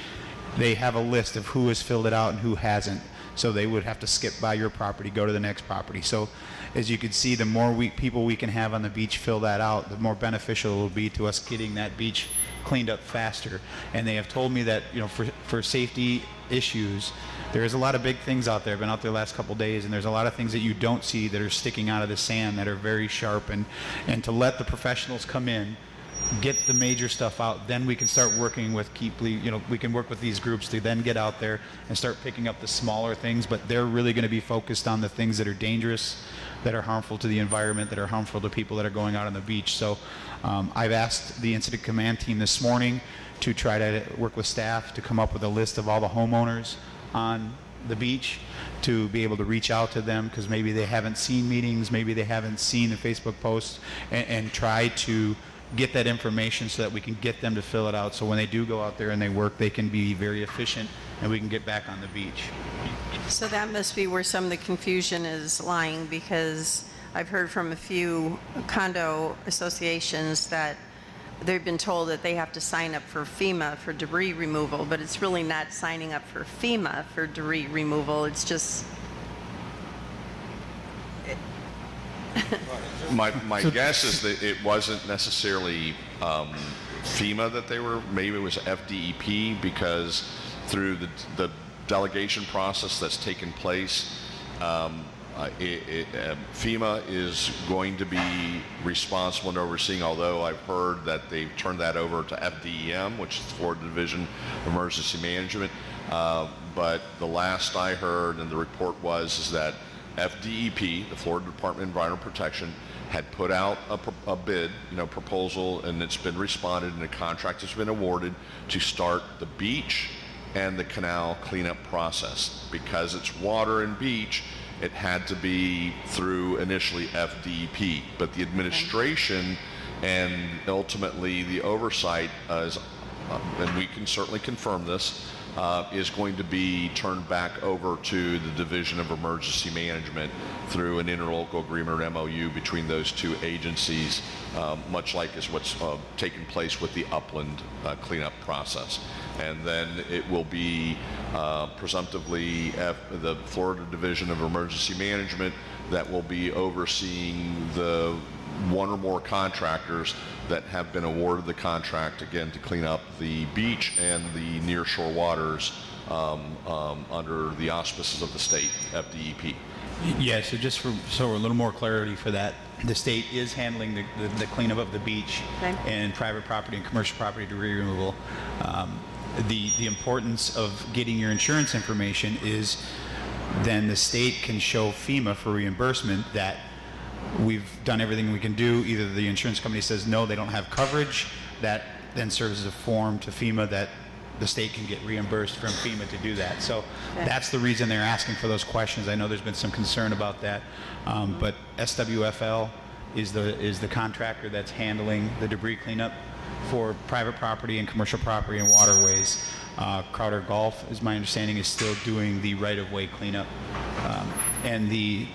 They have a list of who has filled it out and who hasn't. So they would have to skip by your property, go to the next property. So as you can see, the more people we can have on the beach fill that out, the more beneficial it will be to us getting that beach cleaned up faster. And they have told me that, you know, for safety issues, there's a lot of big things out there. I've been out there the last couple days, and there's a lot of things that you don't see that are sticking out of the sand that are very sharp. And to let the professionals come in, get the major stuff out, then we can start working with we can work with these groups to then get out there and start picking up the smaller things, but they're really going to be focused on the things that are dangerous, that are harmful to the environment, that are harmful to people that are going out on the beach. So I've asked the incident command team this morning to try to work with staff to come up with a list of all the homeowners on the beach, to be able to reach out to them, because maybe they haven't seen meetings, maybe they haven't seen the Facebook posts, and try to get that information so that we can get them to fill it out, so when they do go out there and they work, they can be very efficient and we can get back on the beach. So that must be where some of the confusion is lying, because I've heard from a few condo associations that they've been told that they have to sign up for FEMA for debris removal, but it's really not signing up for FEMA for debris removal. It's just... My guess is that it wasn't necessarily FEMA that they were, maybe it was FDEP, because through the delegation process that's taken place, FEMA is going to be responsible and overseeing, although I've heard that they've turned that over to FDEM, which is Florida Division of Emergency Management. but the last I heard and the report is that FDEP, the Florida Department of Environmental Protection, had put out a bid, proposal, and it's been responded, and a contract has been awarded to start the beach and the canal cleanup process. Because it's water and beach, it had to be through initially FDEP, but the administration and ultimately the oversight is, and we can certainly confirm this, is going to be turned back over to the Division of Emergency Management through an interlocal agreement or MOU between those two agencies, much like is what's taking place with the Upland cleanup process. And then it will be presumptively the Florida Division of Emergency Management that will be overseeing the one or more contractors that have been awarded the contract, again, to clean up the beach and the nearshore waters under the auspices of the state, FDEP. Yeah, so just so a little more clarity for that, the state is handling the cleanup of the beach and private property and commercial property debris removal. The importance of getting your insurance information is then the state can show FEMA for reimbursement that we've done everything we can do. Either the insurance company says no, they don't have coverage. That then serves as a form to FEMA that the state can get reimbursed from FEMA to do that. So that's the reason they're asking for those questions. I know there's been some concern about that, but SWFL is the contractor that's handling the debris cleanup for private property and commercial property and waterways. Crowder Golf, is my understanding, is still doing the right-of-way cleanup and the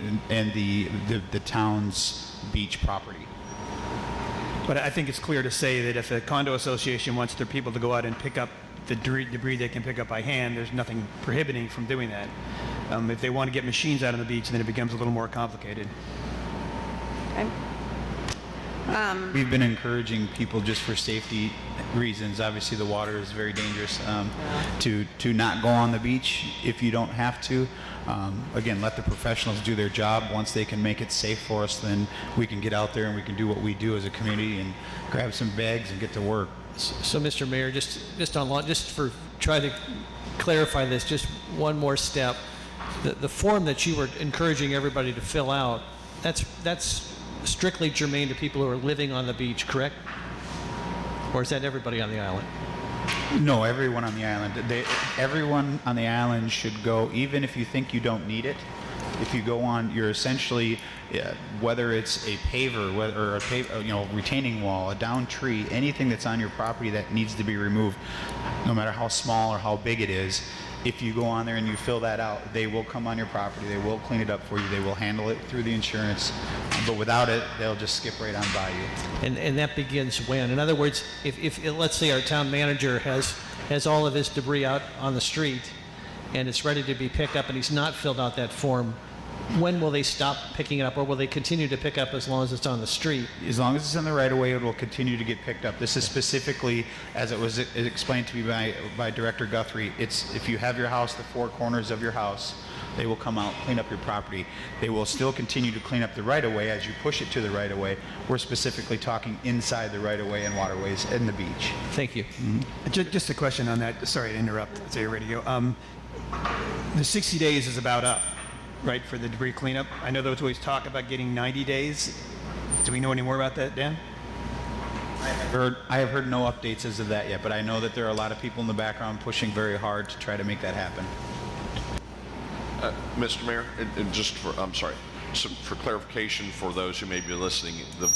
town's beach property. But I think it's clear to say that if a condo association wants their people to go out and pick up the debris they can pick up by hand, there's nothing prohibiting from doing that. If they want to get machines out on the beach, then it becomes a little more complicated. We've been encouraging people, just for safety reasons, obviously the water is very dangerous, to not go on the beach if you don't have to. Again, let the professionals do their job. Once they can make it safe for us, then we can get out there and we can do what we do as a community and grab some bags and get to work. So, Mr. Mayor, just for try to clarify this, just one more step. The form that you were encouraging everybody to fill out, that's strictly germane to people who are living on the beach, correct? Or is that everybody on the island? No, everyone on the island. Everyone on the island should go, even if you think you don't need it. If you go on, you're essentially, whether it's a paver, or a retaining wall, a downed tree, anything that's on your property that needs to be removed, no matter how small or how big it is. If you go on there and you fill that out, they will come on your property, they will clean it up for you, they will handle it through the insurance, but without it, they'll just skip right on by you. And that begins when? In other words, if let's say our town manager has all of his debris out on the street and it's ready to be picked up and he's not filled out that form, when will they stop picking it up, or will they continue to pick up as long as it's on the street? As long as it's in the right of way, it will continue to get picked up. This is specifically, as it was explained to me by Director Guthrie, it's if you have your house, the four corners of your house, they will come out, clean up your property. They will still continue to clean up the right of way as you push it to the right of way. We're specifically talking inside the right of way and waterways and the beach. Thank you. Mm-hmm. Just a question on that. Sorry to interrupt. It's a radio. The 60 days is about up, right, for the debris cleanup? I know there was always talk about getting 90 days. Do we know any more about that, Dan? I have heard no updates as of that yet, but I know that there are a lot of people in the background pushing very hard to try to make that happen. Mr. Mayor, and just for, I'm sorry, so for clarification for those who may be listening,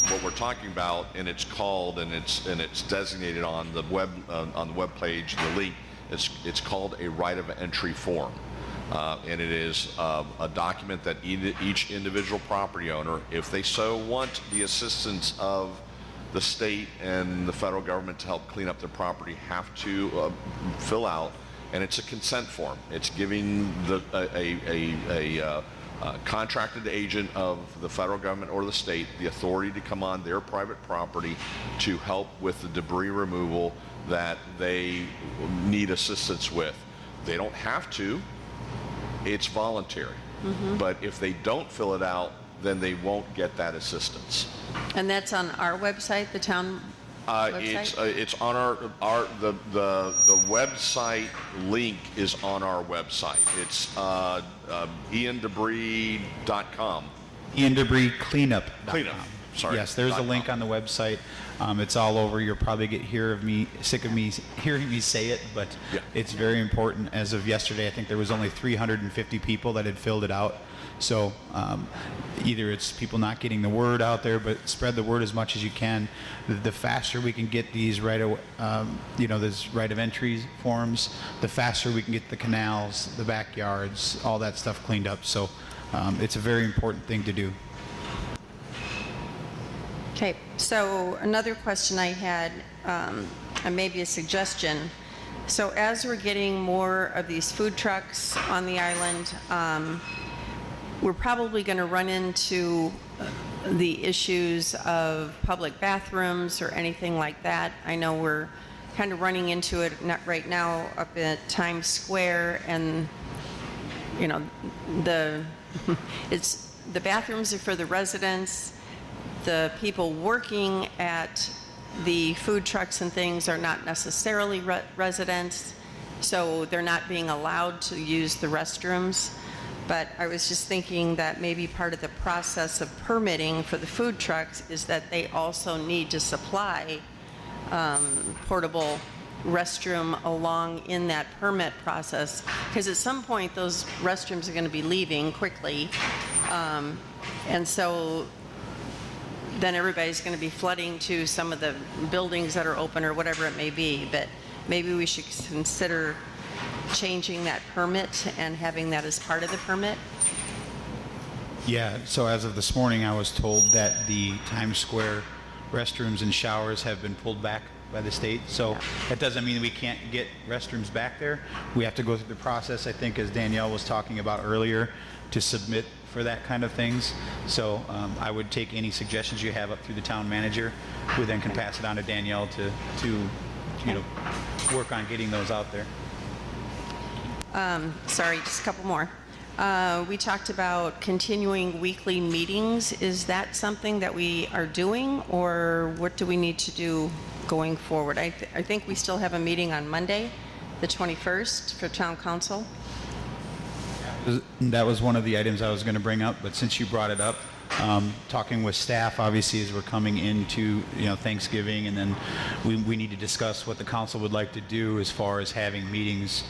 what we're talking about, and it's called and it's designated on the web page, the link, it's called a right of entry form. And it is a document that each individual property owner, if they so want the assistance of the state and the federal government to help clean up their property, have to fill out, and it's a consent form. It's giving a contracted agent of the federal government or the state the authority to come on their private property to help with the debris removal that they need assistance with. They don't have to. It's voluntary. Mm-hmm. But if they don't fill it out, then they won't get that assistance. And that's on our website, the town It's on the website link is on our website. It's iandebris.com. IanDebrisCleanup.com. Cleanup. Sorry. Yes, there's a link on the website. It's all over. You'll probably get sick of me hearing me say it, but Yeah. it's very important. As of yesterday, I think there was only 350 people that had filled it out. So either it's people not getting the word out there, but spread the word as much as you can. The faster we can get these these right of entry forms, the faster we can get the canals, the backyards, all that stuff cleaned up. So it's a very important thing to do. Okay, so another question I had, and maybe a suggestion. So as we're getting more of these food trucks on the island, we're probably going to run into the issues of public bathrooms or anything like that. I know we're kind of running into it right now up at Times Square, and the bathrooms are for the residents. The people working at the food trucks and things are not necessarily residents, so they're not being allowed to use the restrooms. But I was just thinking that maybe part of the process of permitting for the food trucks is that they also need to supply portable restroom along in that permit process, because at some point those restrooms are going to be leaving quickly, and so then everybody's going to be flooding to some of the buildings that are open or whatever it may be. But maybe we should consider changing that permit and having that as part of the permit. Yeah, so as of this morning, I was told that the Times Square restrooms and showers have been pulled back by the state. So that doesn't mean we can't get restrooms back there. We have to go through the process, I think, as Danielle was talking about earlier, to submit for that kind of things. So I would take any suggestions you have up through the town manager, who then can pass it on to Danielle to work on getting those out there. Sorry, just a couple more. We talked about continuing weekly meetings. Is that something that we are doing, or what do we need to do going forward? I think we still have a meeting on Monday, the 21st, for town council. That was one of the items I was going to bring up, but since you brought it up, talking with staff, obviously, as we're coming into Thanksgiving, and then we need to discuss what the council would like to do as far as having meetings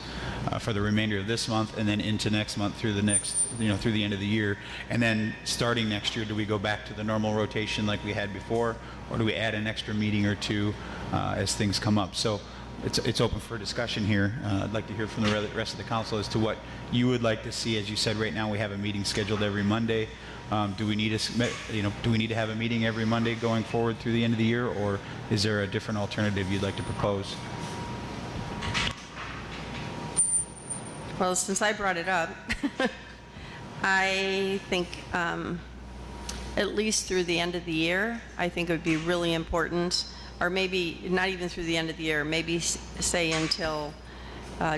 for the remainder of this month, and then into next month through the end of the year, and then starting next year, do we go back to the normal rotation like we had before, or do we add an extra meeting or two as things come up? So it's open for discussion here. I'd like to hear from the rest of the council as to what you would like to see. As you said, right now we have a meeting scheduled every Monday. Do we need to have a meeting every Monday going forward through the end of the year, or is there a different alternative you'd like to propose? Well, since I brought it up, I think at least through the end of the year, I think it would be really important, or maybe not even through the end of the year, maybe say until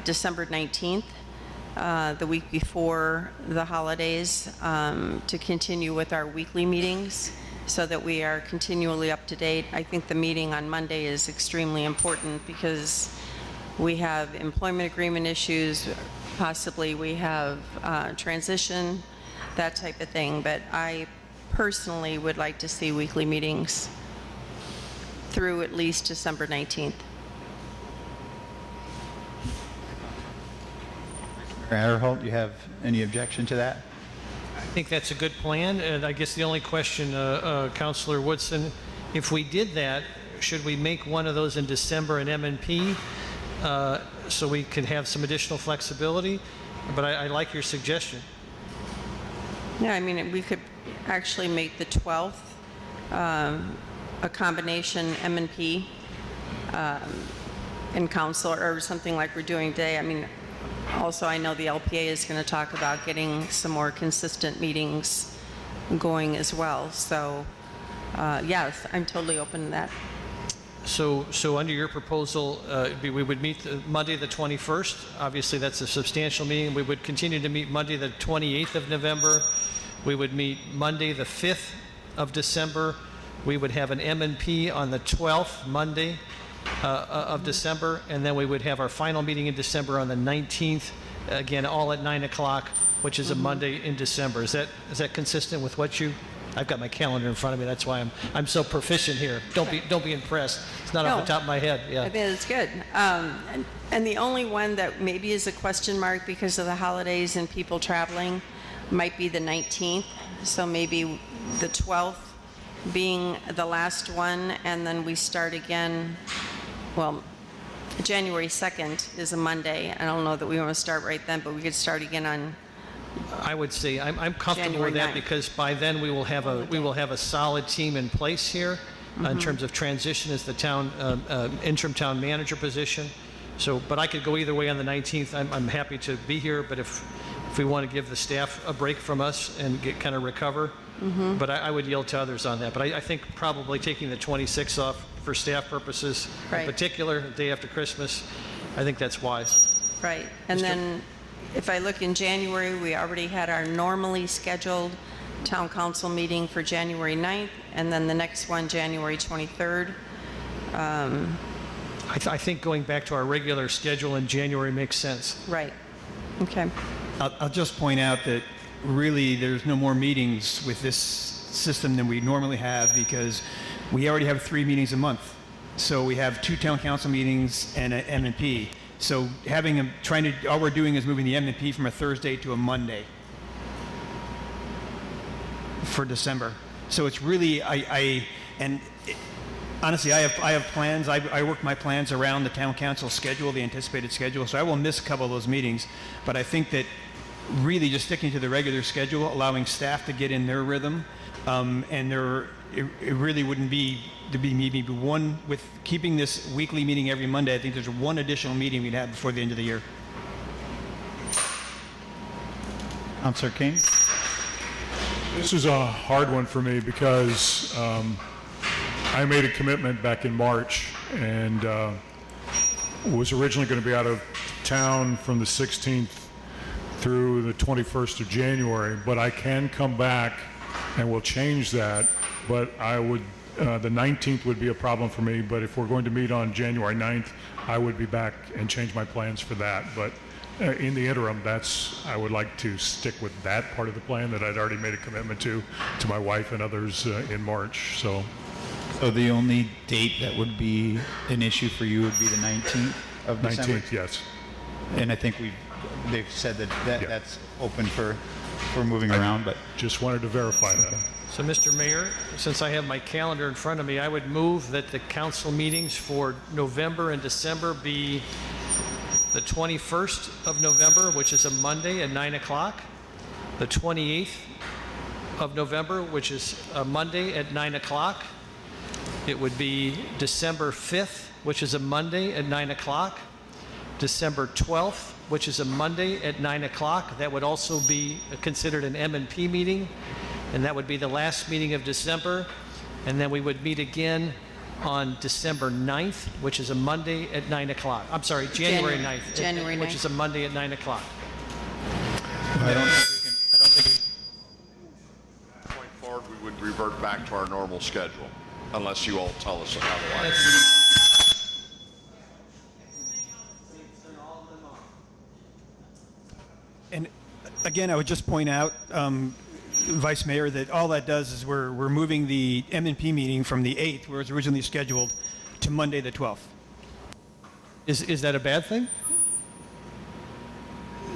December 19th, the week before the holidays, to continue with our weekly meetings so that we are continually up to date. I think the meeting on Monday is extremely important because we have employment agreement issues, possibly we have transition, that type of thing. But I personally would like to see weekly meetings through at least December 19th. Adderholt, do you have any objection to that? I think that's a good plan, and I guess the only question, Councilor Woodson, if we did that, should we make one of those in December in M&P so we could have some additional flexibility? But I like your suggestion. Yeah, I mean, we could actually make the 12th a combination M&P and council, or something like we're doing today. I mean, also, I know the LPA is going to talk about getting some more consistent meetings going as well. So, yes, I'm totally open to that. So under your proposal, we would meet Monday the 21st. Obviously, that's a substantial meeting. We would continue to meet Monday the 28th of November. We would meet Monday the 5th of December, We would have an M&P on the 12th, Monday of December, and then we would have our final meeting in December on the 19th, again, all at 9 o'clock, which is a Monday in December. Is that consistent with what you? I've got my calendar in front of me. That's why I'm so proficient here. Don't be impressed. It's not off the top of my head. Yeah. I think it's good. And the only one that maybe is a question mark because of the holidays and people traveling might be the 19th. So maybe the 12th being the last one, and then we start again. Well, January 2nd is a Monday. I don't know that we want to start right then, but we could start again on. I would say I'm comfortable January with that 9th. because by then we will have a solid team in place here in terms of transition as the town interim town manager position. So, but I could go either way on the 19th. I'm happy to be here, but if we want to give the staff a break from us and kind of recover, but I would yield to others on that. But I think probably taking the 26th off for staff purposes, Right. in particular, the day after Christmas, I think that's wise. Right. And then if I look in January, we already had our normally scheduled town council meeting for January 9th, and then the next one, January 23rd. I think going back to our regular schedule in January makes sense. Right. Okay. I'll just point out that really there's no more meetings with this system than we normally have because we already have 3 meetings a month. So we have 2 town council meetings and an M&P. So all we're doing is moving the M&P from a Thursday to a Monday for December. So it's really, honestly, I have plans. I work my plans around the town council schedule, the anticipated schedule. So I will miss a couple of those meetings. But I think that really just sticking to the regular schedule, allowing staff to get in their rhythm, and it really wouldn't be to be maybe one with keeping this weekly meeting every Monday. I think there's one additional meeting we'd have before the end of the year. Councilor King? This is a hard one for me because I made a commitment back in March and was originally going to be out of town from the 16th through the 21st of January, but I can come back and we'll change that. But the 19th would be a problem for me, but if we're going to meet on January 9th, I would be back and change my plans for that. But in the interim, I would like to stick with that part of the plan that I'd already made a commitment to my wife and others in March. So the only date that would be an issue for you would be the 19th of December? 19th, yes. And I think they've said that's open for moving around, but just wanted to verify that. So, Mr. Mayor, since I have my calendar in front of me, I would move that the council meetings for November and December be the 21st of November, which is a Monday at 9 o'clock, the 28th of November, which is a Monday at 9 o'clock. It would be December 5th, which is a Monday at 9 o'clock, December 12th, which is a Monday at 9 o'clock. That would also be considered an M&P meeting, and that would be the last meeting of December. And then we would meet again on December 9th, which is a Monday at 9 o'clock. I'm sorry, January 9th, January which 9th. is a Monday at 9 o'clock. I don't think we can. Going forward, we would revert back to our normal schedule, unless you all tell us otherwise. And again, I would just point out, Vice Mayor, that all that does is we're moving the M&P meeting from the 8th, where it was originally scheduled, to Monday the 12th. Is that a bad thing?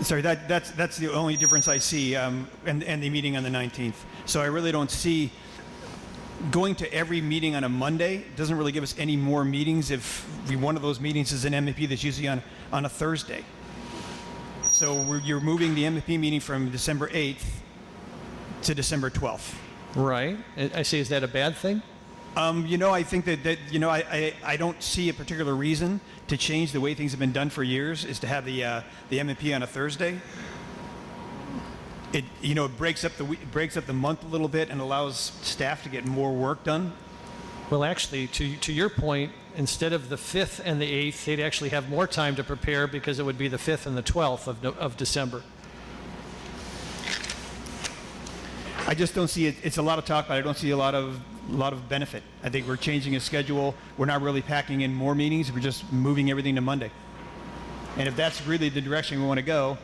Sorry, that's the only difference I see, and the meeting on the 19th. So I really don't see going to every meeting on a Monday doesn't really give us any more meetings if one of those meetings is an M&P that's usually on a Thursday. So you're moving the M&P meeting from December 8th to December 12th. Right. I say, is that a bad thing? I think that I don't see a particular reason to change the way things have been done for years, is to have the M&P on a Thursday. It breaks up the month a little bit and allows staff to get more work done. Well, actually, to your point, instead of the 5th and the 8th, they'd actually have more time to prepare because it would be the 5th and the 12th of December. I just don't see it. It's a lot of talk, but I don't see a lot of lot of benefit. I think we're changing a schedule. We're not really packing in more meetings. We're just moving everything to Monday. And if that's really the direction we want to go,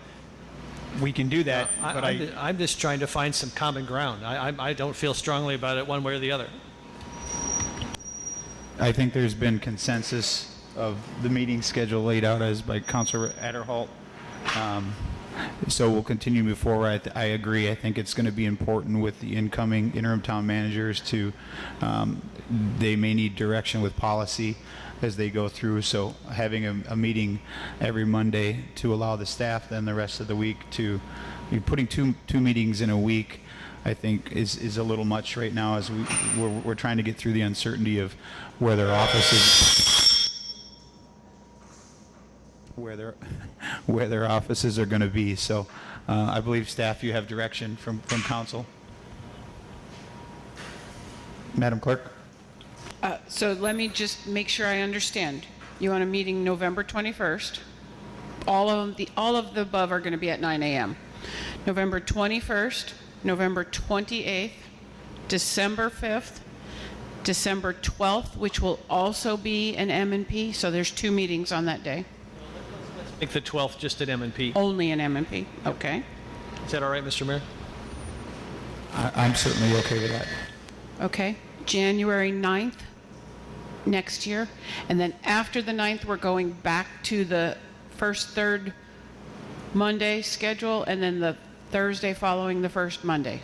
we can do that. But I'm just trying to find some common ground. I don't feel strongly about it one way or the other. I think there's been consensus of the meeting schedule laid out as by Councilor Adderholt. So we'll continue to move forward. I agree. I think it's going to be important with the incoming interim town managers to, they may need direction with policy as they go through. So having a meeting every Monday to allow the staff then the rest of the week to, putting two meetings in a week, I think is a little much right now as we're trying to get through the uncertainty of where their offices are going to be. So I believe staff, you have direction from council. Madam Clerk? So let me just make sure I understand. You want a meeting November 21st. All of the above are going to be at 9 a.m. November 21st, November 28th, December 5th, December 12th, which will also be an M&P. So there's 2 meetings on that day. Make the 12th just an M&P. Only an M&P. Okay. Is that all right, Mr. Mayor? I'm certainly okay with that. Okay. January 9th next year. And then after the 9th, we're going back to the first, third Monday schedule, and then the Thursday following the first Monday.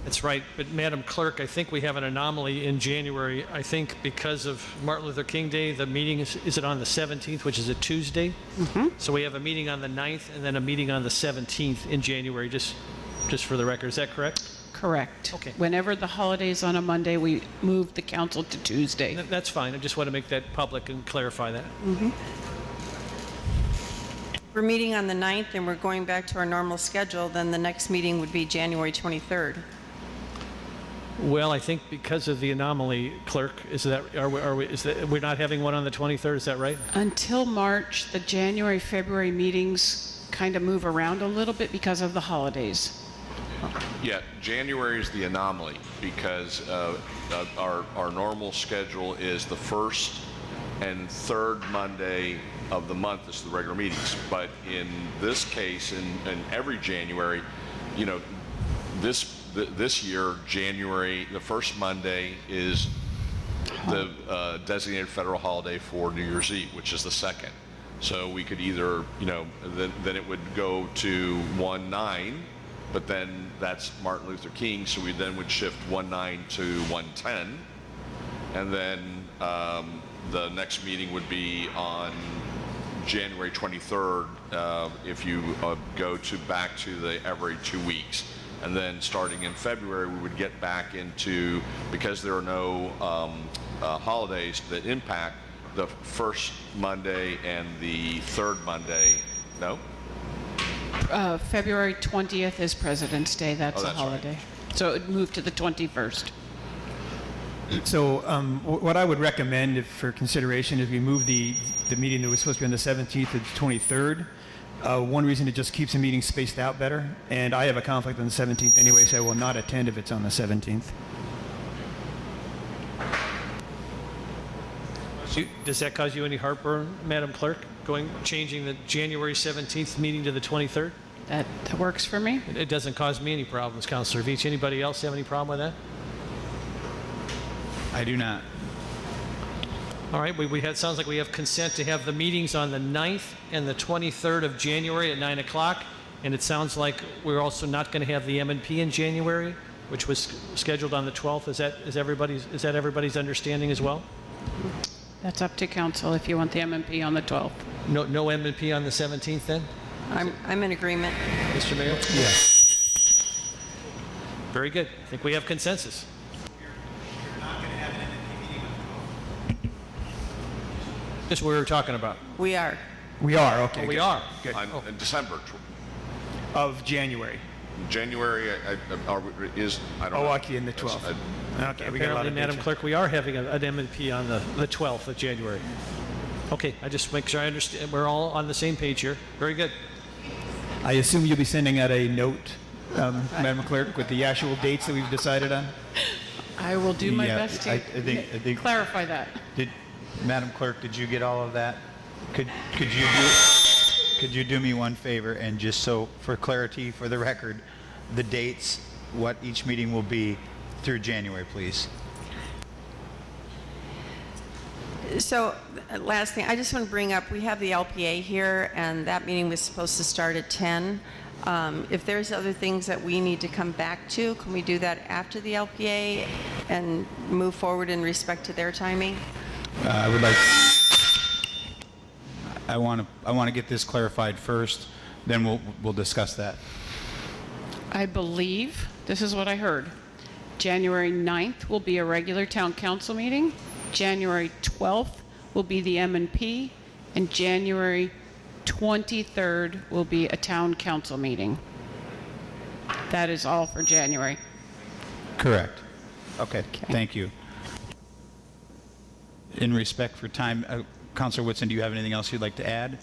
That's right. But Madam Clerk, I think we have an anomaly in January. I think because of Martin Luther King Day, the meeting is it on the 17th, which is a Tuesday? Mm-hmm. So we have a meeting on the 9th and then a meeting on the 17th in January, just for the record. Is that correct? Correct. Okay. Whenever the holiday's on a Monday, we move the council to Tuesday. That's fine. I just want to make that public and clarify that. Mm-hmm. We're meeting on the 9th and we're going back to our normal schedule, then the next meeting would be January 23rd. Well, I think because of the anomaly, Clerk, we're not having one on the 23rd, is that right? Until March, the January, February meetings kind of move around a little bit because of the holidays. Yeah, January is the anomaly because our normal schedule is the first and third Monday of the month is the regular meetings. But in this case, in every January, you know, this year, January, the first Monday is the designated federal holiday for New Year's Eve, which is the 2nd. So we could either, you know, then it would go to 1/9, but then that's Martin Luther King, so we then would shift 1/9 to 1/10, and then the next meeting would be on January 23rd if you go back to the every 2 weeks. And then starting in February, we would get back into, because there are no holidays that impact the first Monday and the third Monday. No? February 20th is President's Day. That's a holiday. Right. So it would move to the 21st. So what I would recommend for consideration is we move the meeting that was supposed to be on the 17th to the 23rd. One reason, it just keeps the meeting spaced out better, and I have a conflict on the 17th anyway, so I will not attend if it's on the 17th. Does that cause you any heartburn, Madam Clerk, changing the January 17th meeting to the 23rd? That works for me. It doesn't cause me any problems, Councilor Veach. Anybody else have any problem with that? I do not. All right, sounds like we have consent to have the meetings on the 9th and the 23rd of January at 9 o'clock. And it sounds like we're also not going to have the M&P in January, which was scheduled on the 12th. Is that everybody's understanding as well? That's up to council if you want the M&P on the 12th. No M&P on the 17th then? I'm in agreement. Mr. Mayor? Yes. Very good. I think we have consensus. This is what we were talking about. We are. We are, okay. Oh, we are. Good. In December. Of January. January is, I don't know. Oh, okay, in the 12th. Okay, we got a lot Apparently, of Madam dates. Clerk, we are having an M&P on the 12th of January. Okay, I just make sure I understand. We're all on the same page here. Very good. I assume you'll be sending out a note Madam Clerk, with the actual dates that we've decided on? I will do my Yeah, best to I think- clarify that. Madam Clerk, did you get all of that? Could you do me one favor and just so for clarity for the record, the dates, what each meeting will be through January, please? So, last thing, I just want to bring up, we have the LPA here, and that meeting was supposed to start at 10. If there's other things that we need to come back to, can we do that after the LPA and move forward in respect to their timing? I want to get this clarified first, then we'll discuss that. I believe, this is what I heard, January 9th will be a regular town council meeting, January 12th will be the M&P, and January 23rd will be a town council meeting. That is all for January. Correct. Okay, thank you. In respect for time, Councilor Whitson, do you have anything else you'd like to add?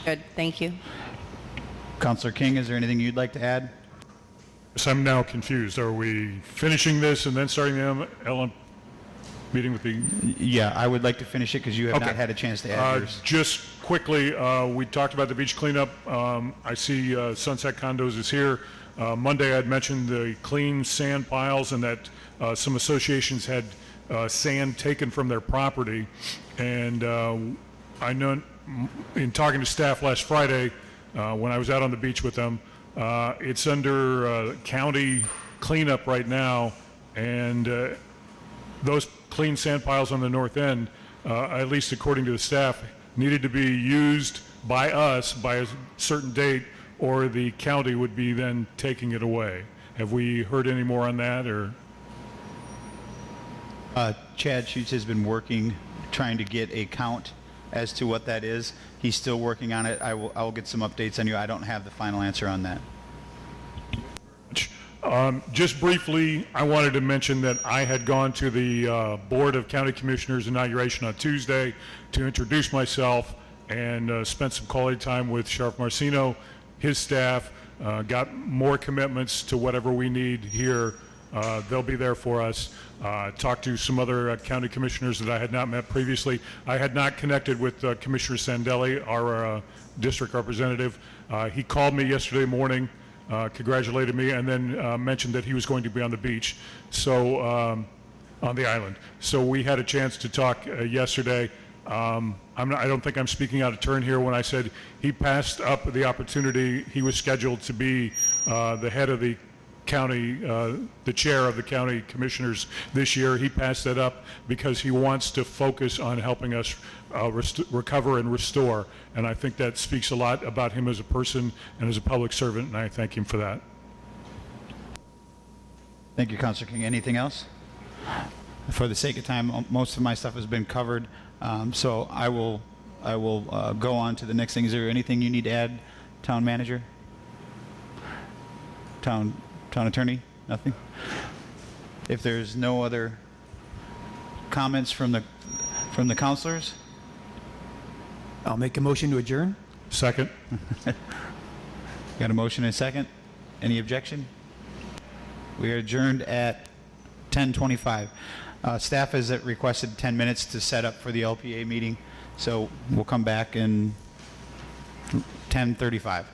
Good, thank you. Councilor King, is there anything you'd like to add? So I'm now confused. Are we finishing this and then starting the LM meeting with the... Yeah, I would like to finish it because you have Okay. not had a chance to add yours. Just quickly, we talked about the beach cleanup. I see Sunset Condos is here. Monday, I'd mentioned the clean sand piles and that some associations had sand taken from their property. And I know in talking to staff last Friday, when I was out on the beach with them, it's under county cleanup right now. And those clean sand piles on the north end, at least according to the staff, needed to be used by us by a certain date, or the county would be then taking it away. Have we heard any more on that, or? Chad Schutz has been working, trying to get a count as to what that is. He's still working on it. I will get some updates on you. I don't have the final answer on that. Just briefly, I wanted to mention that I had gone to the Board of County Commissioners inauguration on Tuesday to introduce myself and spent some quality time with Sheriff Marcino, his staff, got more commitments to whatever we need here. They'll be there for us. Talked to some other county commissioners that I had not met previously. I had not connected with Commissioner Sandelli, our district representative. He called me yesterday morning, congratulated me, and then mentioned that he was going to be on the beach, so on the island. So we had a chance to talk yesterday. I don't think I'm speaking out of turn here when I said he passed up the opportunity. He was scheduled to be the head of the county, the chair of the county commissioners this year. He passed that up because he wants to focus on helping us recover and restore. And I think that speaks a lot about him as a person and as a public servant, and I thank him for that. Thank you, Councilor King. Anything else? For the sake of time, most of my stuff has been covered, so I will go on to the next thing. Is there anything you need to add, Town Manager? Town Attorney? Nothing? If there's no other comments from the councilors? I'll make a motion to adjourn. Second. Got a motion and a second? Any objection? We are adjourned at 10:25. Staff has requested 10 minutes to set up for the LPA meeting, so we'll come back in 10:35.